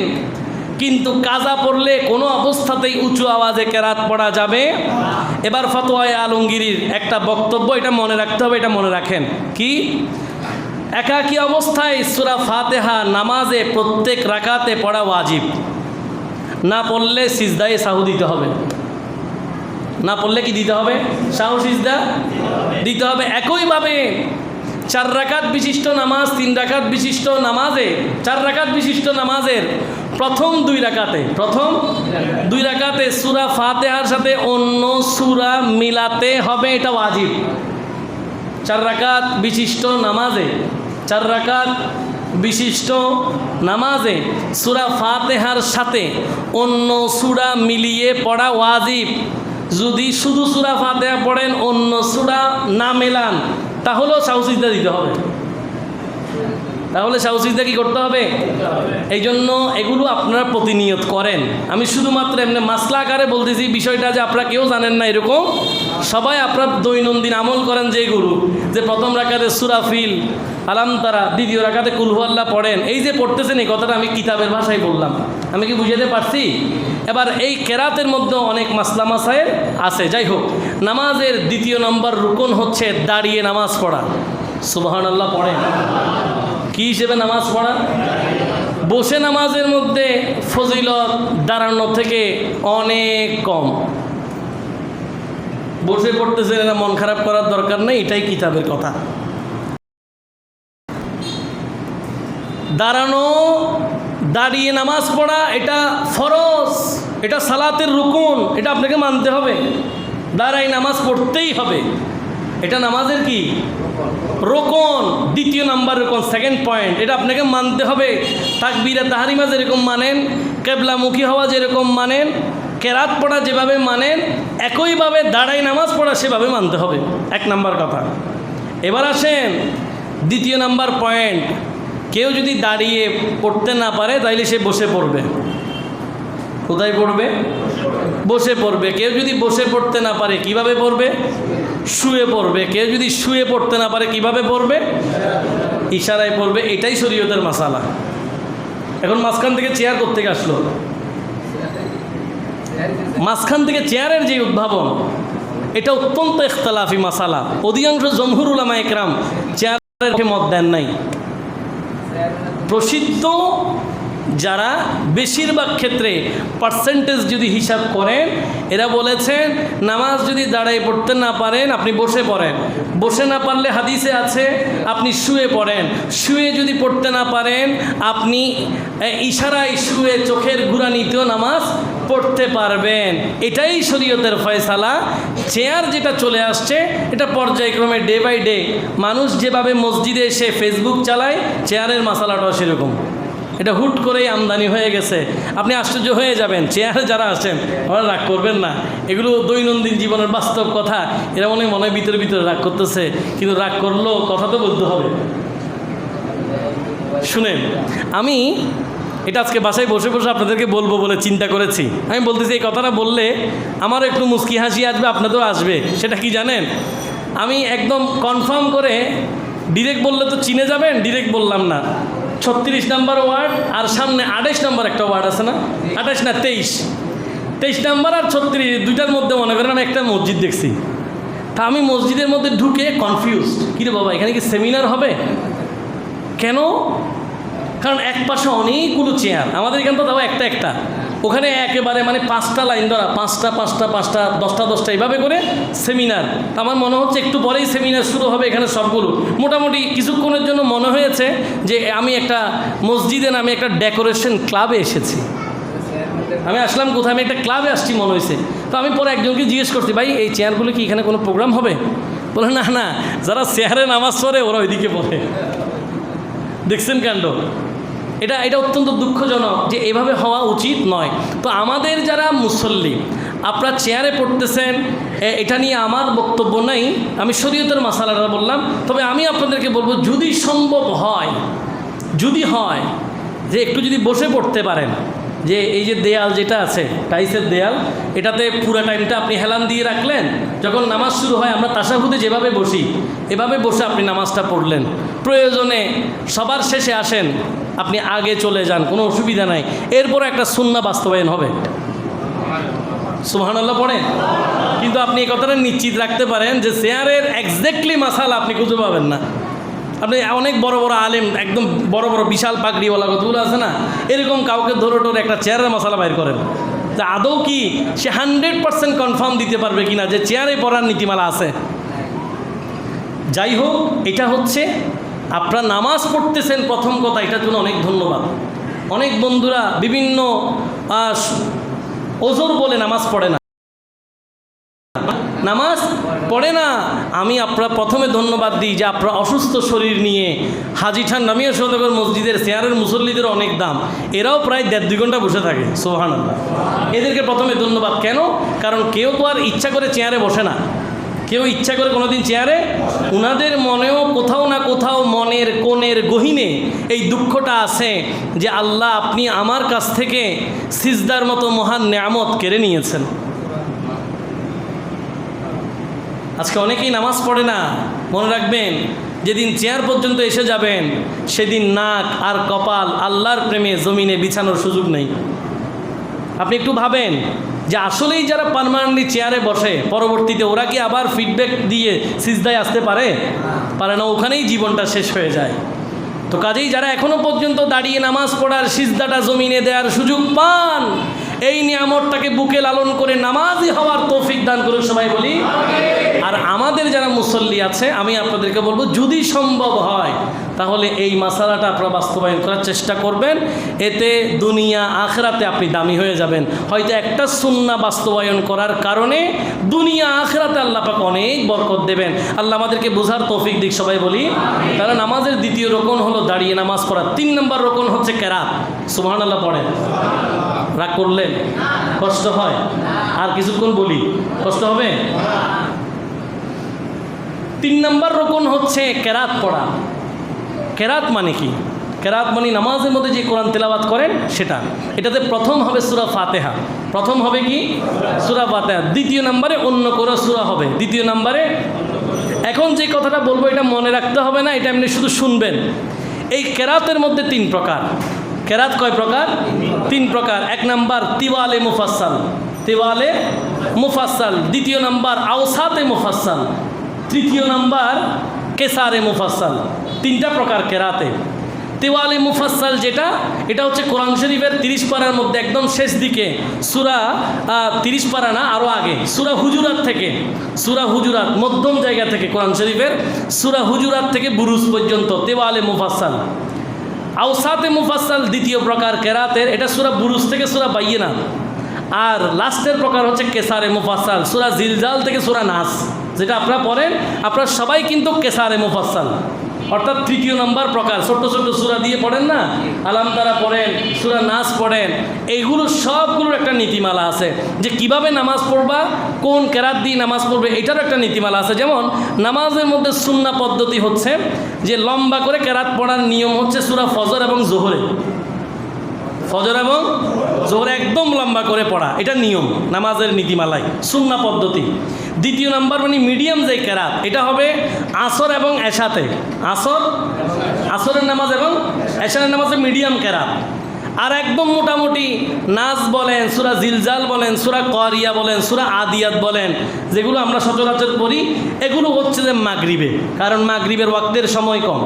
কিন্তু কাজা পড়লে কোনো অবস্থাতেই উঁচু আওয়াজে কেরাত পড়া যাবে। এবার ফতোয়ায়ে আলমগীরির একটা বক্তব্য, এটা মনে রাখতে হবে, এটা মনে রাখেন কি? একাকী অবস্থায় সূরা ফাতিহা নামাজে প্রত্যেক রাকাতে পড়া ওয়াজিব, না পড়লে সিজদায়ে সাহু দিতে হবে। না পড়লে কি দিতে হবে? সাহু সিজদা দিতে হবে। একইভাবে 4 রাকাত বিশিষ্ট নামাজ, 3 রাকাত বিশিষ্ট নামাজে, 4 রাকাত বিশিষ্ট নামাজের প্রথম 2 রাকাতে সূরা ফাতিহার সাথে অন্য সূরা মিলাতে হবে, এটা ওয়াজিব। 4 রাকাত বিশিষ্ট নামাজে, 4 রাকাত বিশিষ্ট নামাজে সূরা ফাতিহার সাথে অন্য সূরা মিলিয়ে পড়া ওয়াজিব। যদি শুধু সূরা ফাতিহা পড়েন, অন্য সূরা না মেলান, তাহলেও সাহু সিজদা দিতে হবে। তাহলে সাহু সিজদা কি করতে হবে? এই জন্য এগুলো আপনারা প্রতিনিয়ত করেন। আমি শুধুমাত্র এমনি মাসলা আকারে বলতেছি, বিষয়টা যে আপনারা কেউ জানেন না এরকম, সবাই আপনার দৈনন্দিন আমল করেন যেগুলো, যে প্রথম রাকাতে সূরা ফিল, আলাম তারা, দ্বিতীয় রাকাতে কুল হুয়াল্লাহ পড়েন, এই যে পড়তেছেন, এই কথাটা আমি কিতাবের ভাষায় বললাম, আমি কি বুঝাতে পারছি? এবার এই কেরাতের মধ্যে অনেক মাসলা মাসাইল আছে। যাই হোক, নামাজের 2 নম্বর রুকন হচ্ছে দাঁড়িয়ে নামাজ পড়া। সুবহানাল্লাহ পড়েন। কি হিসেবে নামাজ পড়া? বসে নামাজের মধ্যে ফজিলত দাঁড়ানো থেকে অনেক কম। বসে পড়তেছেন, এরা মন খারাপ করার দরকার নেই, এটাই কিতাবের কথা। দাঁড়ানো, দাঁড়িয়ে নামাজ পড়া এটা ফরজ, এটা সালাতের রুকুন, এটা আপনাকে মানতে হবে। দাঁড়াই নামাজ পড়তেই হবে, এটা নামাজের কি? রুকুন। 2 নম্বর রুকুন, সেকেন্ড পয়েন্ট, এটা আপনাকে মানতে হবে। তাকবীরে তাহরিমা যেরকম মানেন, কেবলামুখী হওয়া যেরকম মানেন, কেরাত পড়া যেভাবে মানেন, একইভাবে দাঁড়াই নামাজ পড়া সেভাবে মানতে হবে। 1 নম্বর কথা। এবার আসেন 2 নম্বর পয়েন্ট, কেউ যদি দাঁড়িয়ে পড়তে না পারে তাইলে সে বসে পড়বে। কোথায় পড়বে? বসে পড়বে। কেউ যদি বসে পড়তে না পারে কিভাবে পড়বে? শুয়ে পড়বে। কেউ যদি শুয়ে পড়তে না পারে কিভাবে পড়বে? ইশারায় পড়বে। এটাই শরীয়তের মাসালা। এখন মাঝখান থেকে চেয়ার কোত্থেকে আসলো? মাঝখান থেকে চেয়ারের যে উদ্ভাবন, এটা অত্যন্ত ইখতিলাফি মাসালা। অধিকাংশ জমহুর উলামা ইকরাম চেয়ারের মত দেন নাই। প্রসিদ্ধ যারা বেশিরভাগ ক্ষেত্রে পার্সেন্টেজ যদি হিসাব করেন, এরা বলেছেন নামাজ যদি দাঁড়ায় পড়তে না পারেন আপনি বসে পড়েন, বসে না পারলে হাদিসে আছে আপনি শুয়ে পড়েন, শুয়ে যদি পড়তে না পারেন আপনি ইশারায় শুয়ে চোখের ঘুরানিতেও নামাজ পড়তে পারবেন। এটাই শরীয়তের ফয়সালা। চেয়ার যেটা চলে আসছে এটা পর্যায়ক্রমে ডে বাই ডে মানুষ যেভাবে মসজিদে এসে ফেসবুক চালায়, চেয়ারের মাসালাটাও সেরকম। এটা হুট করেই আমদানি হয়ে গেছে। আপনি আশ্চর্য হয়ে যাবেন, চেয়ারে যারা আসেন ওরা রাগ করবেন না, এগুলো দৈনন্দিন জীবনের বাস্তব কথা। এরা মনে হয় ভিতরে ভিতরে রাগ করতেছে, কিন্তু রাগ করলেও কথা তো বলতে হবে। শুনেন, আমি এটা আজকে বাসায় বসে বসে আপনাদেরকে বলবো বলে চিন্তা করেছি। আমি বলতেছি এই কথাটা বললে আমারও একটু মুস্কি হাসি আসবে, আপনাদেরও আসবে। সেটা কি জানেন? আমি একদম কনফার্ম করে ডিরেক্ট বললে তো চিনে যাবেন, ডিরেক্ট বললাম না। 36 নম্বর ওয়ার্ড আর সামনে 28 নম্বর একটা ওয়ার্ড আছে না, 28 না 23 নম্বর আর 36, দুইটার মধ্যে মনে করেন আমি একটা মসজিদ দেখছি। তা আমি মসজিদের মধ্যে ঢুকে কনফিউজড, কিরে বাবা এখানে কি সেমিনার হবে? কেন? কারণ এক পাশে অনেকগুলো চেয়ার, আমাদের এখানে তো তাও একটা একটা, ওখানে একেবারে মানে 5টা লাইন ধরা, 5টা 5টা 5টা 10টা 10টা এইভাবে করে সেমিনার। আমার মনে হচ্ছে একটু পরেই সেমিনার শুরু হবে এখানে সবগুলো। মোটামুটি কিছুক্ষণের জন্য মনে হয়েছে যে আমি একটা মসজিদে না, আমি একটা ডেকোরেশন ক্লাবে এসেছি। আমি আসলাম কোথায়, আমি একটা ক্লাবে আসছি মনে হয়েছে। তো আমি পরে একজনকে জিজ্ঞেস করছি, ভাই এই চেয়ারগুলো কি এখানে কোনো প্রোগ্রাম হবে? বলে না না, যারা চেয়ারে নামাজ পড়ে ওরা ওইদিকে পড়ে। দেখছেন কাণ্ড? এটা অত্যন্ত দুঃখজনক যে এভাবে হওয়া উচিত নয়। তো আমাদের যারা মুসল্লি, আপনারা চেয়ারে পড়তেছেন, এটা নিয়ে আমার বক্তব্য নাই, আমি শরীয়তের মাসালাটা বললাম। তবে আমি আপনাদেরকে বলবো, যদি সম্ভব হয়, যদি হয় যে একটু যদি বসে পড়তে পারেন, যে এই যে দেয়াল যেটা আছে টাইসের দেয়াল, এটাতে পুরো টাইমটা আপনি হেলান দিয়ে রাখলেন, যখন নামাজ শুরু হয় আমরা তাশাহুদে যেভাবে বসি এভাবে বসে আপনি নামাজটা পড়লেন। প্রয়োজনে সবার শেষে আসেন, আপনি আগে চলে যান, কোনো অসুবিধা নাই। এরপরে একটা সুন্নাহ বাস্তবায়ন হবে। সুবহানাল্লাহ পড়ে। কিন্তু আপনি এই কথাটা নিশ্চিত রাখতে পারেন যে চেয়ারের এক্স্যাক্টলি মাসালা আপনি খুঁজে পাবেন না। আপনি অনেক বড় বড় আলেম, একদম বড় বড় বিশাল পাগড়িওয়ালা কতগুলো আছে না, এরকম কাউকে ধরে টোরে একটা চেয়ারের মশালা বাইর করেন, তা আদৌ কি সে 100% কনফার্ম দিতে পারবে কিনা যে চেয়ারে পড়ার নীতিমালা আছে? যাই হোক, এটা হচ্ছে আপনারা নামাজ পড়তেছেন, প্রথম কথা এটার জন্য অনেক ধন্যবাদ। অনেক বন্ধুরা বিভিন্ন ওজোর বলে নামাজ পড়ে না, নামাজ পড়ে না। আমি আপনারা প্রথমে ধন্যবাদ দিই যে আপনারা অসুস্থ শরীর নিয়ে হাজিঠান নামিয়া সৌদাগর মসজিদের চেয়ারের মুসল্লিদের অনেক দাম, এরাও প্রায় 1.5-2 ঘন্টা বসে থাকে। সুবহানাল্লাহ, এদেরকে প্রথমে ধন্যবাদ। কেন? কারণ কেউ তো আর ইচ্ছা করে চেয়ারে বসে না, কেউ ইচ্ছা করে কোনোদিন চেয়ারে, ওনাদের মনেও কোথাও না কোথাও মনের কোণের গহীনে এই দুঃখটা আছে যে আল্লাহ আপনি আমার কাছ থেকে সিজদার মতো মহান নেয়ামত কেড়ে নিয়েছেন। আজকে অনেকেই নামাজ পড়ে না। মনে রাখবেন, যেদিন চেয়ার পর্যন্ত এসে যাবেন সেদিন নাক আর কপাল আল্লাহর প্রেমে জমিনে বিছানোর সুযোগ নেই। আপনি একটু ভাবেন যে আসলেই যারা পার্মানেন্টলি চেয়ারে বসে পরবর্তীতে ওরা কি আবার ফিডব্যাক দিয়ে সিজদায় আসতে পারে? পারে না, ওখানেই জীবনটা শেষ হয়ে যায়। তো কাজেই যারা এখনও পর্যন্ত দাঁড়িয়ে নামাজ পড়ার সিজদাটা জমিনে দেওয়ার সুযোগ পান, এই নিয়ামতটাকে বুকে লালন করে নামাজি হওয়ার তৌফিক দান করুন সবাই বলি। আর আমাদের যারা মুসল্লি আছে, আমি আপনাদেরকে বলবো যদি সম্ভব হয় তাহলে এই মাসালাটা আপনারা বাস্তবায়ন করার চেষ্টা করবেন। এতে দুনিয়া আখিরাতে আপনি দামি হয়ে যাবেন। হয়তো একটা সুন্নাহ বাস্তবায়ন করার কারণে দুনিয়া আখিরাতে আল্লাহ পাক অনেক বরকত দেবেন। আল্লাহ আমাদেরকে বোঝার তৌফিক দিক সবাই বলি। তারা নামাজের দ্বিতীয় রকম হলো দাঁড়িয়ে নামাজ পড়া। 3 নম্বর রকম হচ্ছে কেরাত। সুবহানাল্লাহ পড়েন। রাগ করলেন? কষ্ট হয়? আর কিছুক্ষণ বলি, কষ্ট হবে? 3 নম্বর রকম হচ্ছে কেরাত পড়া। কেরাত মানে কি? কেরাত মানে নামাজের মধ্যে যে কোরআন তেলাওয়াত করেন সেটা। এটাতে প্রথম হবে সূরা ফাতিহা। প্রথম হবে কি? সূরা ফাতিহা। দ্বিতীয় নম্বরে অন্য কোনো সূরা হবে। দ্বিতীয় নম্বরে, এখন যে কথাটা বলবো এটা মনে রাখতে হবে না, এটা এমনি শুধু শুনবেন। এই কেরাতের মধ্যে 3 প্রকার। কেরাত কয় প্রকার? 3 প্রকার। 1 নাম্বার তিওয়ালে মুফাসসাল, তিওয়ালে মুফাসসাল। দ্বিতীয় নাম্বার আওসাতে মুফাসসাল। তৃতীয় নাম্বার কেসারে মুফাসসাল। 3টা প্রকার কেরাতে। তিওয়ালে মুফাসসাল যেটা, এটা হচ্ছে কোরআন শরীফের 30 পারার মধ্যে একদম শেষ দিকে সূরা 30 পারা না, আরও আগে সূরা হুজুরাত থেকে, সূরা হুজুরাত মধ্যম জায়গা থেকে কোরআন শরীফের সূরা হুজুরাত থেকে বুরুজ পর্যন্ত তিওয়ালে মুফাসসাল। আওসাতে মুফাসসাল দ্বিতীয় প্রকার কেরাতের, এটা সূরা বুরুজ থেকে সূরা বাইয়িনা। আর লাস্টের প্রকার হচ্ছে কেসারে মুফাসসাল, সূরা জিলজাল থেকে সূরা নাস। যেটা আপনারা পড়েন, আপনারা সবাই কিন্তু কেসারে মুফাসসাল, অর্থাৎ 3য় নম্বর প্রকার। ছোট্ট ছোট্ট সূরা দিয়ে পড়েন না, আলাম তারা পড়েন, সূরা নাস পড়েন, এইগুলো সবগুলোর একটা নীতিমালা আছে যে কিভাবে নামাজ পড়বা, কোন কেরাত দিয়ে নামাজ পড়বে, এটারও একটা নীতিমালা আছে। যেমন নামাজের মধ্যে সুন্নাহ পদ্ধতি হচ্ছে যে লম্বা করে কেরাত পড়ার নিয়ম হচ্ছে সূরা ফজর এবং জোহরে। ফজর এবং জোহরে একদম লম্বা করে পড়া, এটা নিয়ম নামাজের নীতিমালায়, সুন্নাহ পদ্ধতি। দ্বিতীয় নাম্বার মানে মিডিয়াম যে কেরাত, এটা হবে আসর এবং এশাতে। আসরের নামাজ এবং এশারের নামাজে মিডিয়াম কেরাত। আর একদম মোটামুটি নাস বলেন, সূরা জিলজাল বলেন, সূরা কারিয়া বলেন, সূরা আদিয়াত বলেন, যেগুলো আমরা সচরাচর পড়ি, এগুলো হচ্ছে যে মাগরিবে, কারণ মাগরিবের ওয়াক্তের সময় কম,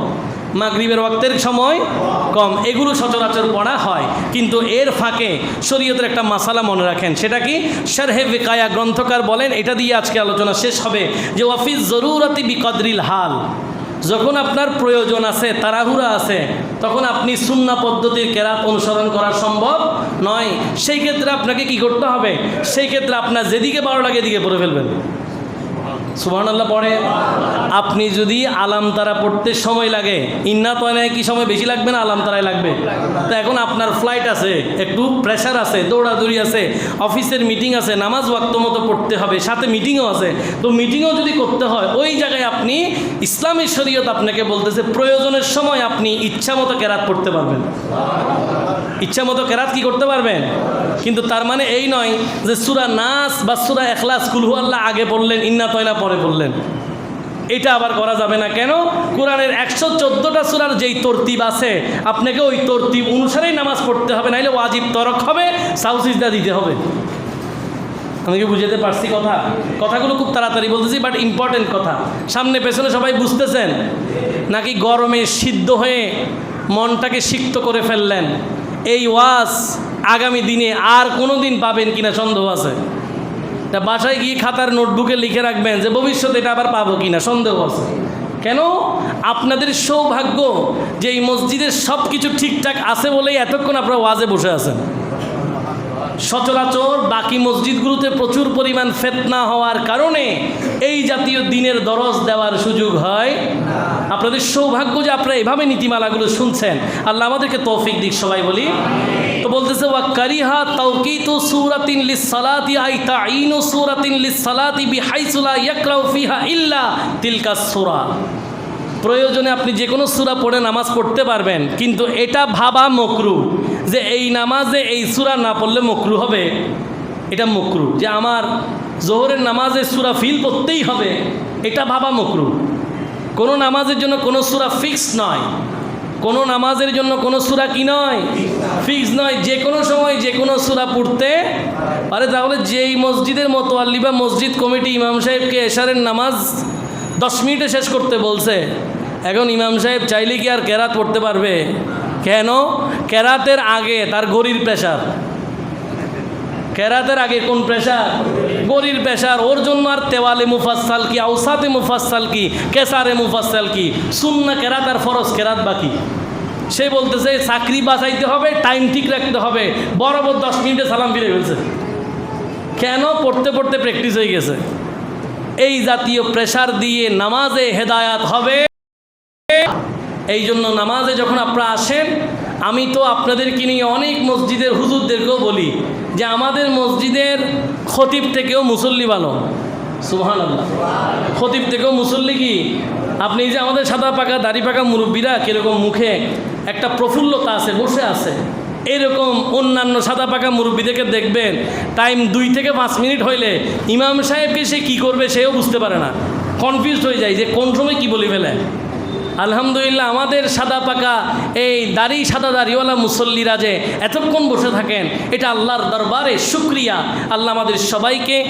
মাগরিবের ওয়াক্তের সময় কম, এগুলো সচরাচর পড়া হয়। কিন্তু এর ফাঁকে শরীয়তের একটা মাসালা মনে রাখেন, সেটা কি? শারহে বিকায়া গ্রন্থকার বলেন, এটা দিয়ে আজকে আলোচনা শেষ হবে, যে ওয়াফিজ জরুরাতি বিকদরিল হাল, যখন আপনার প্রয়োজন আছে, তাড়াহুড়া আছে, তখন আপনি সুন্নাহ পদ্ধতির কেরাত অনুসরণ করা সম্ভব নয়। সেই ক্ষেত্রে আপনাকে কি করতে হবে? সেই ক্ষেত্রে আপনার যেদিকে ভালো লাগে এদিকে পড়ে ফেলবেন। সুবহানাল্লাহ পড়ে। আপনি যদি আলাম তারা পড়তে সময় লাগে, ইন্না তয়নায় কি সময় বেশি লাগবে না আলাম তারায় লাগবে? তো এখন আপনার ফ্লাইট আছে, একটু প্রেশার আছে, দৌড়াদৌড়ি আছে, অফিসের মিটিং আছে, নামাজ ওয়াক্ত মতো পড়তে হবে, সাথে মিটিংও আছে। তো মিটিংও যদি করতে হয়, ওই জায়গায় আপনি ইসলামী শরীয়ত আপনাকে বলতেছে প্রয়োজনের সময় আপনি ইচ্ছা মতো কেরাত পড়তে পারবেন, ইচ্ছা মতো কেরাত কি করতে পারবেন। কিন্তু তার মানে এই নয় যে সূরা নাস বা সূরা ইখলাস কুল হুয়াল্লাহ আগে পড়লেন, ইন্না তয়না পরে পড়লেন, এটা আবার করা যাবে না। কেন? কোরআনের 114টা সূরার যেই তরতিব আছে, আপনাকে ওই তরতিব অনুসারেই নামাজ পড়তে হবে, নাইলে ওয়াজিব তরক হবে, সাউসিজদা দিতে হবে। আমি কি বুঝাতে পারছি কথাগুলো খুব তাড়াতাড়ি বলতেছি, বাট ইম্পর্টেন্ট কথা। সামনে পেছনে সবাই বুঝতেছেন নাকি? গরমে সিদ্ধ হয়ে মনটাকে সিক্ত করে ফেললেন। এই ওয়াজ আগামী দিনে আর কোনো দিন পাবেন কিনা সন্দেহ আছে। তা বাসায় গিয়ে খাতার নোটবুকে লিখে রাখবেন যে ভবিষ্যতে এটা আবার পাবো কিনা সন্দেহ আছে। কেন? আপনাদের সৌভাগ্য যে এই মসজিদের সব কিছু ঠিকঠাক আছে বলেই এতক্ষণ আপনারা ওয়াজে বসে আছেন। সচরাচর বাকি মসজিদগুলোতে প্রচুর পরিমাণ ফিতনা হওয়ার কারণে এই জাতীয় দিনের দরজ দেওয়ার সুযোগ হয়। আপনাদের সৌভাগ্য যে আপনারা এভাবে নীতিমালাগুলো শুনছেন। আল্লাহ আমাদেরকে তৌফিক দিক, সবাই বলি। তো বলতেছে ওয়া কারিহা তাওকিতু সূরাতিন লিস-সালাতি আই তাঈনু সূরাতিন লিস-সালাতি বিহাইসু লা ইয়াকরাউ ফিহা ইল্লা তিলকা সূরা। প্রয়োজনে আপনি যে কোনো সূরা পড়ে নামাজ পড়তে পারবেন, কিন্তু এটা ভাবা মাকরুহ যে এই নামাজে এই সূরা না পড়লে মাকরুহ হবে, এটা মাকরুহ। যে আমার জোহরের নামাজে সূরা ফিল পড়তেই হবে, এটা ভাবা মাকরুহ। কোনো নামাজের জন্য কোনো সূরা ফিক্স নয়, কোনো নামাজের জন্য কোনো সূরা কি নয়, ফিক্স নয়। যে কোনো সময় যে কোনো সূরা পড়তে পারে। তাহলে যেই মসজিদের মোতাল্লি বা মসজিদ কমিটি ইমাম সাহেবকে এশারের নামাজ 10 মিনিটে শেষ করতে বলছে, এখন ইমাম সাহেব চাইলে কি আর কেরাত পড়তে পারবে? কেন? কেরাতের আগে তার ঘড়ির প্রেশার, কেরাতের আগে কোন প্রেশার? ঘড়ির প্রেশার। ওর জন্য আর তেওয়ালে মুফাসসাল কি, আউসাতে মুফাসসাল কি, কেসারে মুফাসসাল কি, সুন্নাহ কেরাত আর ফরজ কেরাত বাকি। সে বলতেছে চাকরি বাঁচাইতে হবে, টাইম ঠিক রাখতে হবে, বরাবর 10 মিনিটে সালাম ফিরে ফেলছে। কেন? পড়তে পড়তে প্র্যাকটিস হয়ে গেছে। এই জাতীয় প্রেশার দিয়ে নামাজে হেদায়াত হবে। এই জন্য নামাজে যখন আপনারা আসেন, আমি তো আপনাদেরকে নিয়ে অনেক মসজিদের হুজুরদেরকেও বলি যে আমাদের মসজিদের খতিব থেকেও মুসল্লি ভালো। সুবহানাল্লাহ। খতিব থেকেও মুসল্লি কি? আপনি যে আমাদের সাদা পাকা দাড়ি পাকা মুরব্বীরা কীরকম মুখে একটা প্রফুল্লতা আছে, বসে আছে, এরকম অন্যান্য সাদা পাকা মুরব্বীদেরকে দেখবেন টাইম 2 থেকে 5 মিনিট হইলে ইমাম সাহেবকে সে কী করবে সেও বুঝতে পারে না, কনফিউজড হয়ে যায় যে কোন সময় কী বলে ফেলে। আলহামদুলিল্লাহ আমাদের সাদা পাকা এই সাদা দাড়িওয়ালা মুসল্লিরা যে এতক্ষণ বসে থাকেন, এটা আল্লাহর দরবারে শুকরিয়া। আল্লাহ আমাদের সবাইকে